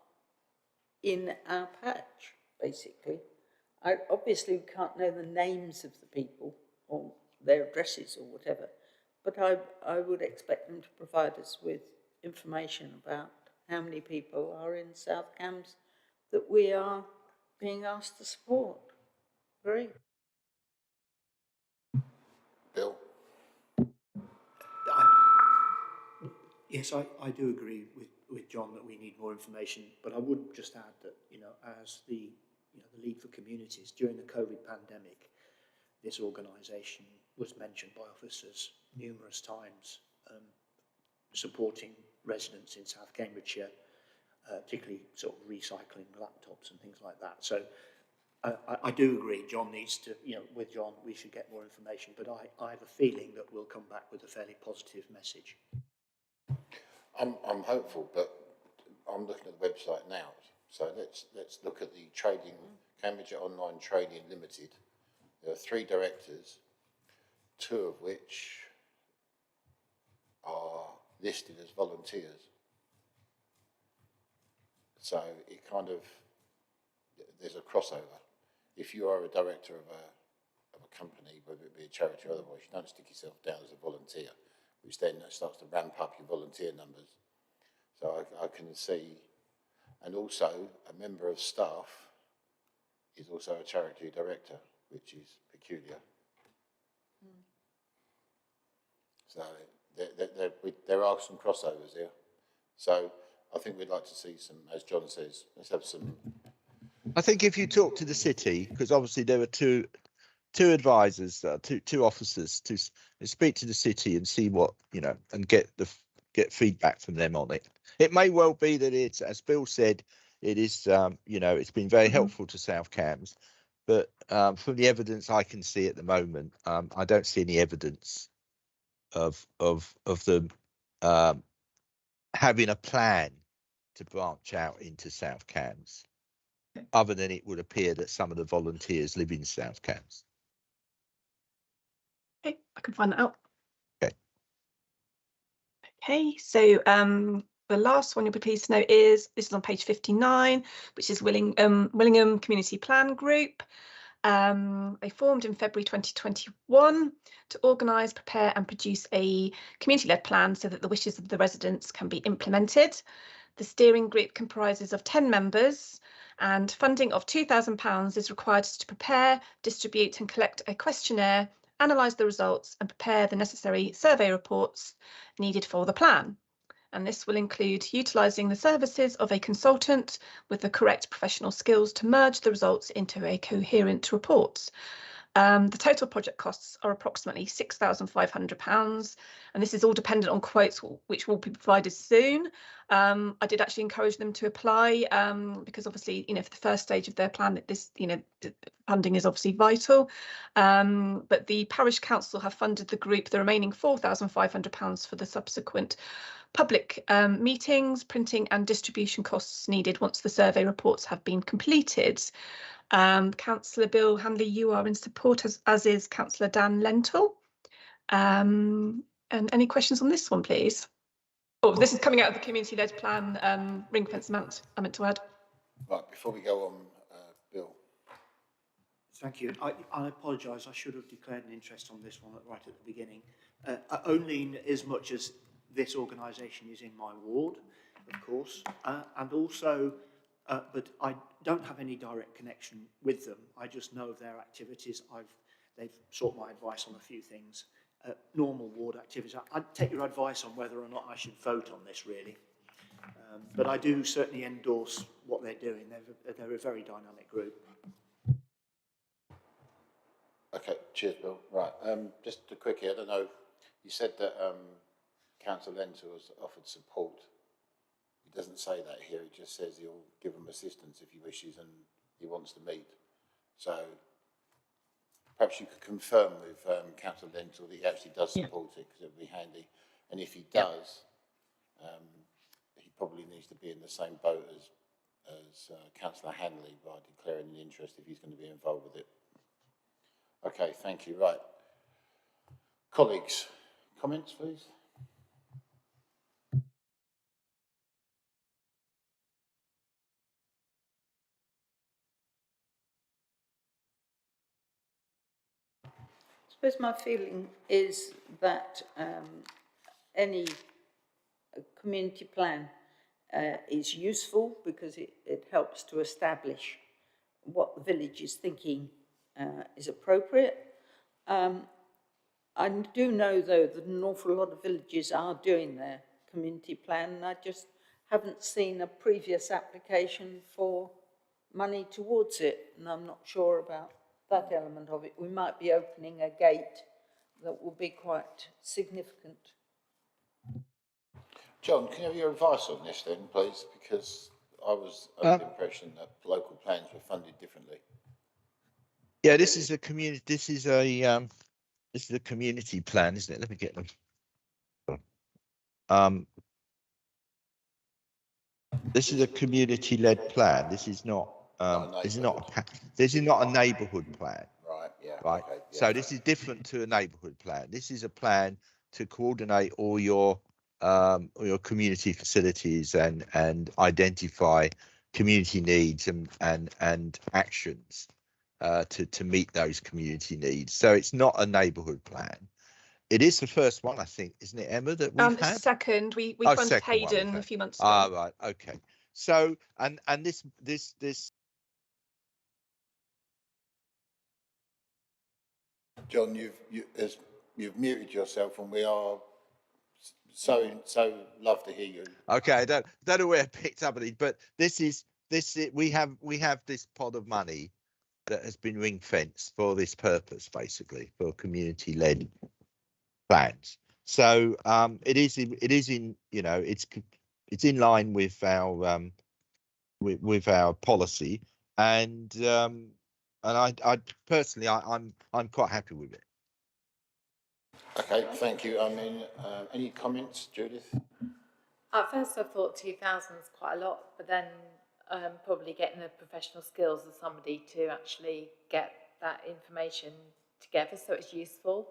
in our patch, basically. I obviously can't know the names of the people or their addresses or whatever, but I would expect them to provide us with information about how many people are in South Cambs that we are being asked to support. Great. Bill? Yes, I do agree with John that we need more information, but I would just add that, as the League for Communities, during the COVID pandemic, this organisation was mentioned by officers numerous times, supporting residents in South Cambridgeshire, particularly sort of recycling laptops and things like that. So I do agree, John needs to, with John, we should get more information, but I have a feeling that we'll come back with a fairly positive message. I'm hopeful, but I'm looking at the website now. So let's look at the trading, Cambridgeshire Online Trading Limited. There are 3 directors, 2 of which are listed as volunteers. So it kind of, there's a crossover. If you are a director of a company, whether it be a charity or otherwise, you don't stick yourself down as a volunteer, which then starts to ramp up your volunteer numbers. So I can see, and also a member of staff is also a charity director, which is peculiar. So there are some crossovers here. So I think we'd like to see some, as John says, let's have some. I think if you talk to the city, because obviously there were two advisors, two officers, to speak to the city and see what, and get feedback from them on it. It may well be that it's, as Bill said, it is, it's been very helpful to South Cambs, but from the evidence I can see at the moment, I don't see any evidence of them having a plan to branch out into South Cambs, other than it would appear that some of the volunteers live in South Cambs. Okay, I can find that out. Okay. Okay, so the last one you'll be pleased to know is, this is on page 59, which is Willingham Community Plan Group. They formed in February 2021 to organise, prepare and produce a community-led plan so that the wishes of the residents can be implemented. The steering group comprises of 10 members, and funding of £2,000 is required to prepare, distribute and collect a questionnaire, analyse the results and prepare the necessary survey reports needed for the plan. And this will include utilising the services of a consultant with the correct professional skills to merge the results into a coherent report. The total project costs are approximately £6,500, and this is all dependent on quotes which will be provided soon. I did actually encourage them to apply because obviously, for the first stage of their plan, this, funding is obviously vital. But the parish council have funded the group the remaining £4,500 for the subsequent public meetings, printing and distribution costs needed once the survey reports have been completed. Councillor Bill Hanley, you are in support, as is Councillor Dan Lentle. And any questions on this one, please? Oh, this is coming out of the community-led plan ring fence amount I meant to add. Right, before we go on, Bill. Thank you. I apologise, I should have declared an interest on this one right at the beginning. Only in as much as this organisation is in my ward, of course, and also, but I don't have any direct connection with them. I just know of their activities. They've sought my advice on a few things, normal ward activities. I'd take your advice on whether or not I should vote on this, really. But I do certainly endorse what they're doing. They're a very dynamic group. Okay, cheers, Bill. Right, just a quickie, I don't know, you said that Councillor Lenter has offered support. He doesn't say that here, he just says he'll give them assistance if he wishes and he wants to meet. So perhaps you could confirm with Councillor Lenter that he actually does support it, because it would be handy. And if he does, he probably needs to be in the same boat as Councillor Hanley by declaring an interest if he's going to be involved with it. Okay, thank you. Right. Colleagues, comments, please? I suppose my feeling is that any community plan is useful because it helps to establish what the village is thinking is appropriate. I do know, though, that an awful lot of villages are doing their community plan, and I just haven't seen a previous application for money towards it, and I'm not sure about that element of it. We might be opening a gate that will be quite significant. John, can you have your advice on this then, please? Because I was under the impression that local plans were funded differently. Yeah, this is a community. This is a community plan, isn't it? Let me get them. This is a community-led plan. This is not. This is not a neighbourhood plan. Right. Yeah. Right. Okay, yeah. So this is different to a neighbourhood plan. This is a plan to coordinate all your community facilities and identify community needs and actions to meet those community needs. So it's not a neighbourhood plan. It is the first one, I think, isn't it, Emma, that we've had? Second, we funded Hayden a few months ago. Ah, right, okay. So and this John, you've muted yourself, and we are so love to hear you. Okay, I don't know where I picked up it, but we have this pot of money that has been ring fenced for this purpose, basically, for community-led plans. So it is in it's in line with our policy, and I personally I'm quite happy with it. Okay, thank you. I mean, any comments, Judith? At first I thought 2,000 is quite a lot, but then probably getting the professional skills of somebody to actually get that information together so it's useful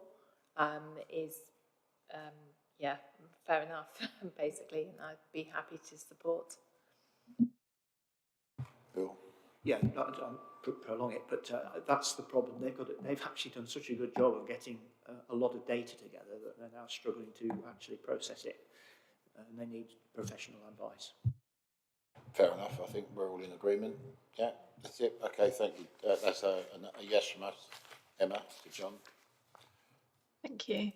is, yeah, fair enough, basically, and I'd be happy to support. Bill? Yeah, not prolong it, but that's the problem. They've actually done such a good job of getting a lot of data together that they're now struggling to actually process it, and they need professional advice. Fair enough. I think we're all in agreement. Yeah, that's it. Okay, thank you. That's a yes from us. Emma, to John. Thank you.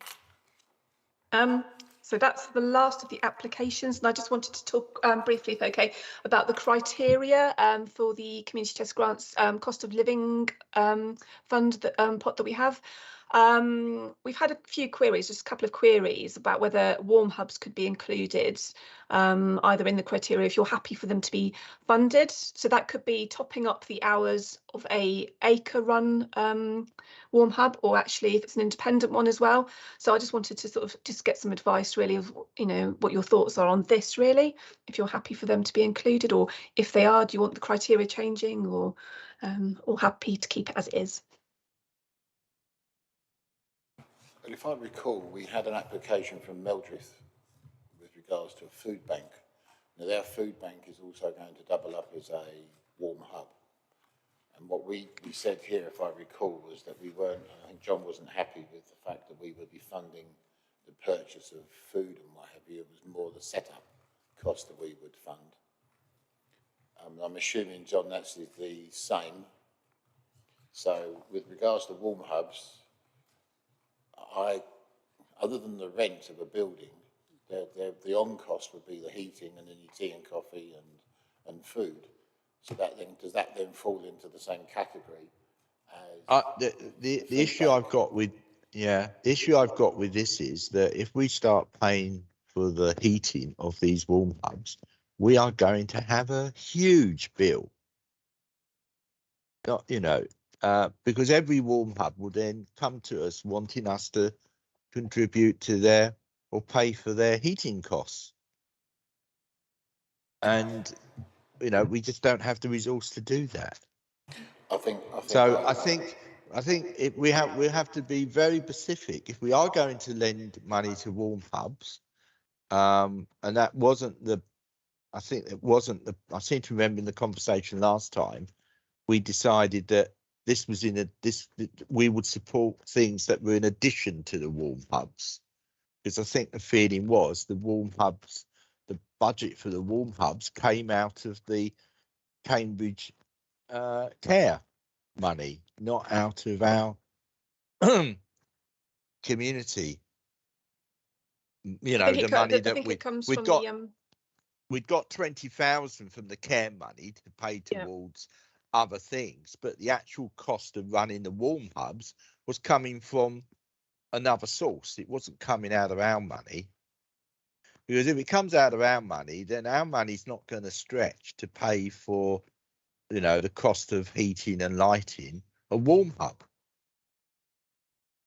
So that's the last of the applications, and I just wanted to talk briefly, if okay, about the criteria for the Community Test Grants cost of living fund pot that we have. We've had a few queries, just a couple of queries about whether warm hubs could be included either in the criteria if you're happy for them to be funded. So that could be topping up the hours of a acre run warm hub, or actually if it's an independent one as well. So I just wanted to sort of just get some advice really of, you know, what your thoughts are on this really, if you're happy for them to be included, or if they are, do you want the criteria changing, or happy to keep it as it is? Well, if I recall, we had an application from Meldrith with regards to a food bank. Now, their food bank is also going to double up as a warm hub. And what we said here, if I recall, was that we weren't, I think John wasn't happy with the fact that we would be funding the purchase of food and what have you. It was more the setup cost that we would fund. I'm assuming, John, that's the same. So with regards to warm hubs, I other than the rent of a building, the on-cost would be the heating and then your tea and coffee and food. So does that then fall into the same category as the issue I've got with the issue I've got with this is that if we start paying for the heating of these warm hubs, we are going to have a huge bill. Because every warm hub will then come to us wanting us to contribute to their or pay for their heating costs. And, we just don't have the resource to do that. I think we have to be very specific. If we are going to lend money to warm hubs, and that wasn't I seem to remember in the conversation last time, we decided that this was we would support things that were in addition to the warm hubs, because I think the feeling was the budget for the warm hubs came out of the Cambridge care money, not out of our community. The money that we'd got 20,000 from the care money to pay towards other things, but the actual cost of running the warm hubs was coming from another source. It wasn't coming out of our money, because if it comes out of our money, then our money's not going to stretch to pay for the cost of heating and lighting a warm hub.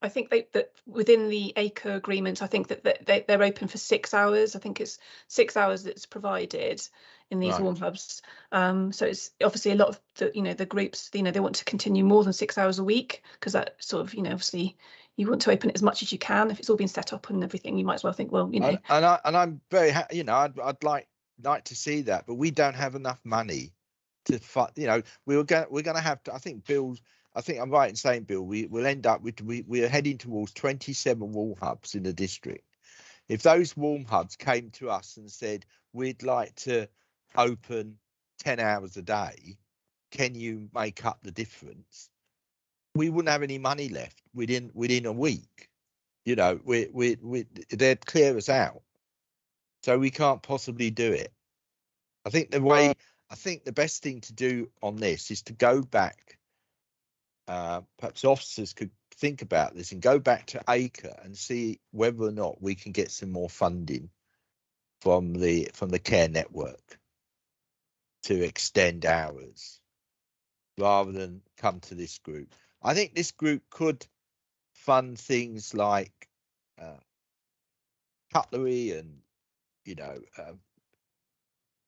I think that within the ACRE agreement, I think that they're open for 6 hours. I think it's 6 hours that's provided in these warm hubs. So it's obviously a lot of the groups, they want to continue more than 6 hours a week, because that sort of, obviously you want to open it as much as you can. If it's all been set up and everything, you might as well think, well, And I'm very I'd like to see that, but we don't have enough money to we're going to have to, I think I'm right in saying, Bill, we'll end up with, we're heading towards 27 warm hubs in the district. If those warm hubs came to us and said, we'd like to open 10 hours a day, can you make up the difference? We wouldn't have any money left within a week. They'd clear us out. So we can't possibly do it. I think the best thing to do on this is to go back. Perhaps officers could think about this and go back to ACRE and see whether or not we can get some more funding from the care network to extend hours, rather than come to this group. I think this group could fund things like cutlery and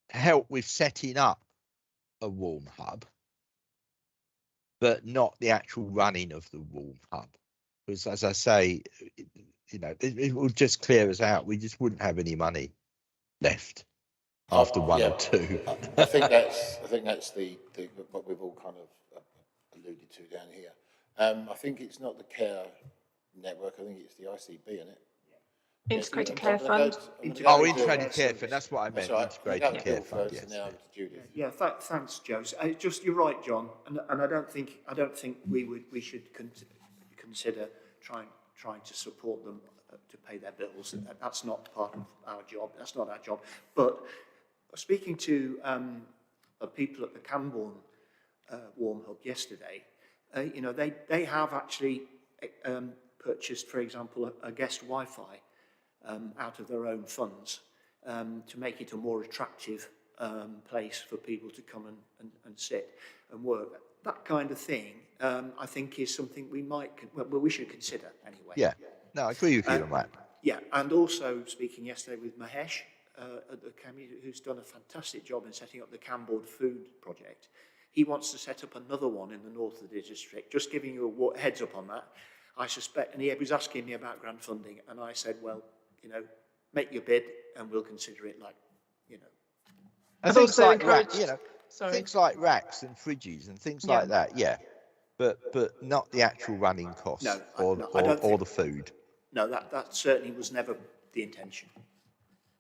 help with setting up a warm hub, but not the actual running of the warm hub. Because, as I say, it will just clear us out. We just wouldn't have any money left after one or two. I think that's what we've all kind of alluded to down here. I think it's not the care network. I think it's the ICB, isn't it? Integrated Care Fund. Integrated Care Fund. That's what I meant. Right. Integrated Care Fund. Yes. Now to Judith. Yeah, thanks, Joe. You're right, John, and I don't think we should consider trying to support them to pay their bills. That's not part of our job. That's not our job. But speaking to people at the Camborne Warm Hub yesterday, they have actually purchased, for example, a guest Wi-Fi out of their own funds to make it a more attractive place for people to come and sit and work. That kind of thing, I think, is something we should consider anyway. Yeah, no, I agree with you on that. Yeah, and also speaking yesterday with Mahesh at the community, who's done a fantastic job in setting up the Camborne Food Project. He wants to set up another one in the north of the district. Just giving you a heads up on that. I suspect, and he was asking me about grant funding, and I said, well, make your bid, and we'll consider it And things like things like racks and fridges and things like that, but not the actual running costs or the food. No, that certainly was never the intention.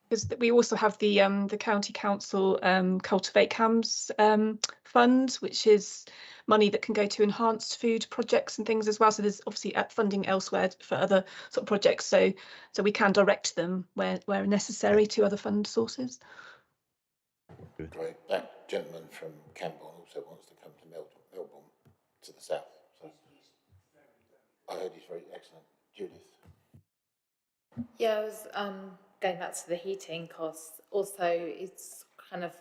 Because we also have the County Council Cultivate Cams Fund, which is money that can go to enhanced food projects and things as well. So there's obviously funding elsewhere for other sort of projects. So we can direct them where necessary to other fund sources. Great. That gentleman from Camborne also wants to come to Melbourne to the south. So I heard he's very excellent. Judith. Yeah, I was going back to the heating costs. Also, it's kind of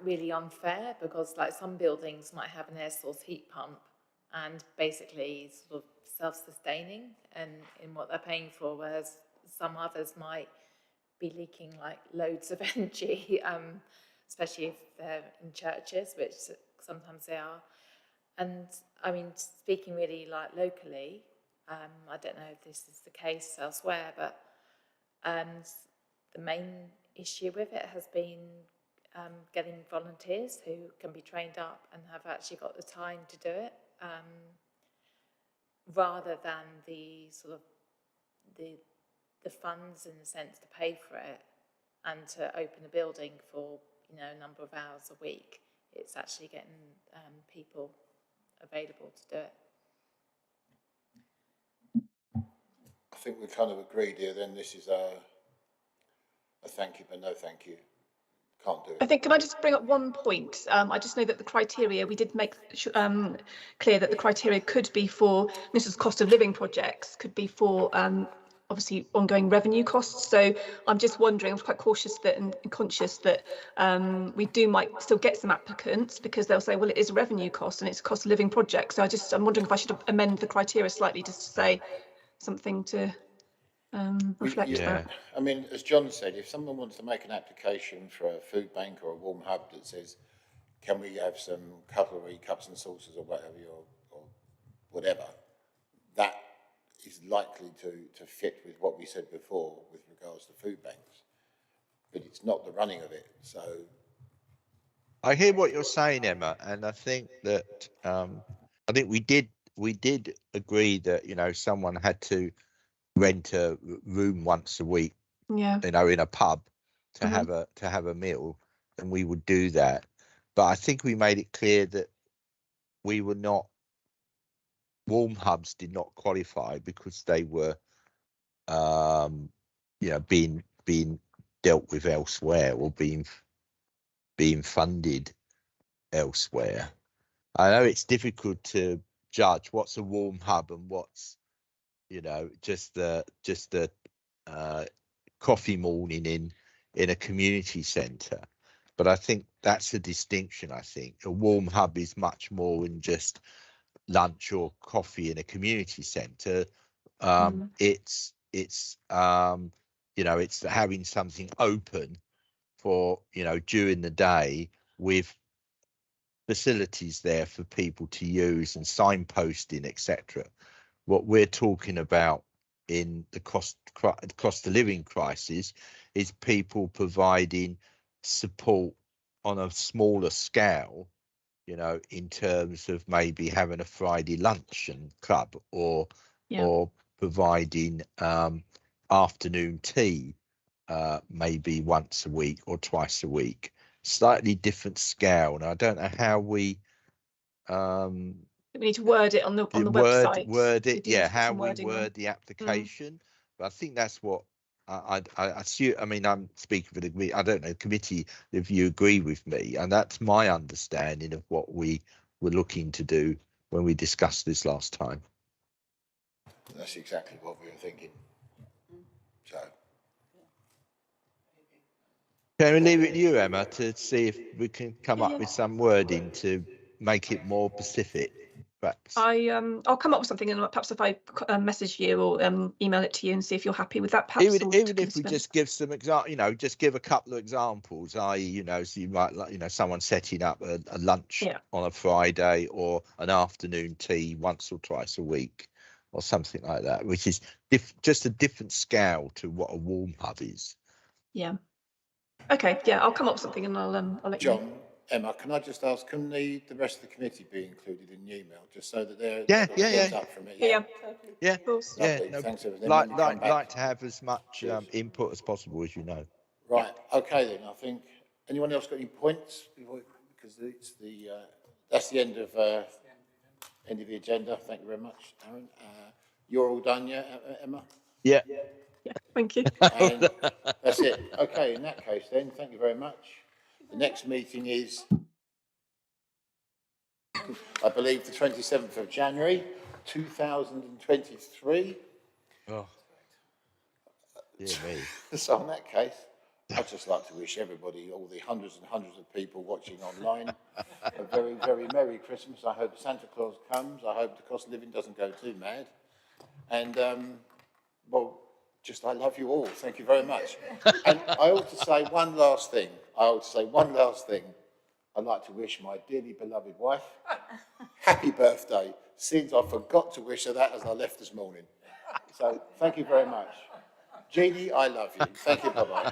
really unfair because like some buildings might have an air source heat pump and basically sort of self-sustaining and in what they're paying for, whereas some others might be leaking like loads of energy, especially if they're in churches, which sometimes they are. And I mean, speaking really like locally, I don't know if this is the case elsewhere, but the main issue with it has been getting volunteers who can be trained up and have actually got the time to do it, rather than the sort of the funds in the sense to pay for it and to open a building for, you know, a number of hours a week. It's actually getting people available to do it. I think we kind of agreed here then this is a thank you but no thank you. Can't do it. I think, can I just bring up one point? I just know that the criteria, we did make clear that the criteria could be for, this is cost of living projects, could be for obviously ongoing revenue costs. So I'm just wondering, I'm quite cautious that and conscious that we might still get some applicants because they'll say, well, it is a revenue cost and it's a cost of living project. So I'm wondering if I should amend the criteria slightly just to say something to reflect that. I mean, as John said, if someone wants to make an application for a food bank or a warm hub that says, can we have some cutlery, cups and saucers or whatever, or whatever, that is likely to fit with what we said before with regards to food banks. But it's not the running of it, so... I hear what you're saying, Emma, and I think that I think we did agree that, you know, someone had to rent a room once a week, yeah, you know, in a pub to have a meal, and we would do that. But I think we made it clear that we were not, warm hubs did not qualify because they were you know, being dealt with elsewhere or being funded elsewhere. I know it's difficult to judge what's a warm hub and what's, you know, just the coffee morning in a community centre, but I think that's a distinction. I think a warm hub is much more than just lunch or coffee in a community centre. It's you know, it's having something open for, you know, during the day with facilities there for people to use and signposting, etc. What we're talking about in the cost of living crisis is people providing support on a smaller scale, you know, in terms of maybe having a Friday luncheon club or providing afternoon tea maybe once a week or twice a week. Slightly different scale, and I don't know how we need to word it on the website. Word it, yeah. How we word the application, but I think that's what I assume. I mean, I'm speaking for the committee. I don't know, committee, if you agree with me, and that's my understanding of what we were looking to do when we discussed this last time. That's exactly what we were thinking. So. Can we leave it to you, Emma, to see if we can come up with some wording to make it more specific? Perhaps. I'll come up with something, and perhaps if I message you or email it to you and see if you're happy with that. Perhaps even if we just give some example, you know, just give a couple of examples. I.e., you know, so you might, like, you know, someone setting up a lunch on a Friday or an afternoon tea once or twice a week, or something like that, which is just a different scale to what a warm hub is. Yeah. Okay. Yeah, I'll come up with something and I'll let you know. John, Emma, can I just ask, can the rest of the committee be included in the email, just so that they're up from it? Yeah, of course. Lovely. No, thanks, like to have as much input as possible, as you know. Right. Okay then. I think anyone else got any points? Because it's that's the end of End of the agenda. Thank you very much, Aaron. You're all done, yeah, Emma? Yeah. Yeah, thank you. And that's it. Okay, in that case then, thank you very much. The next meeting is, I believe, the 27th of January, 2023. Oh, dear me. So in that case, I'd just like to wish everybody, all the hundreds and hundreds of people watching online, a very, very Merry Christmas. I hope Santa Claus comes. I hope the cost of living doesn't go too mad. And, well, just I love you all. Thank you very much. And I ought to say one last thing. I'd like to wish my dearly beloved wife happy birthday, since I forgot to wish her that as I left this morning. So thank you very much. Jeannie, I love you. Thank you. Bye-bye.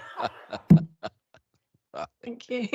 Thank you.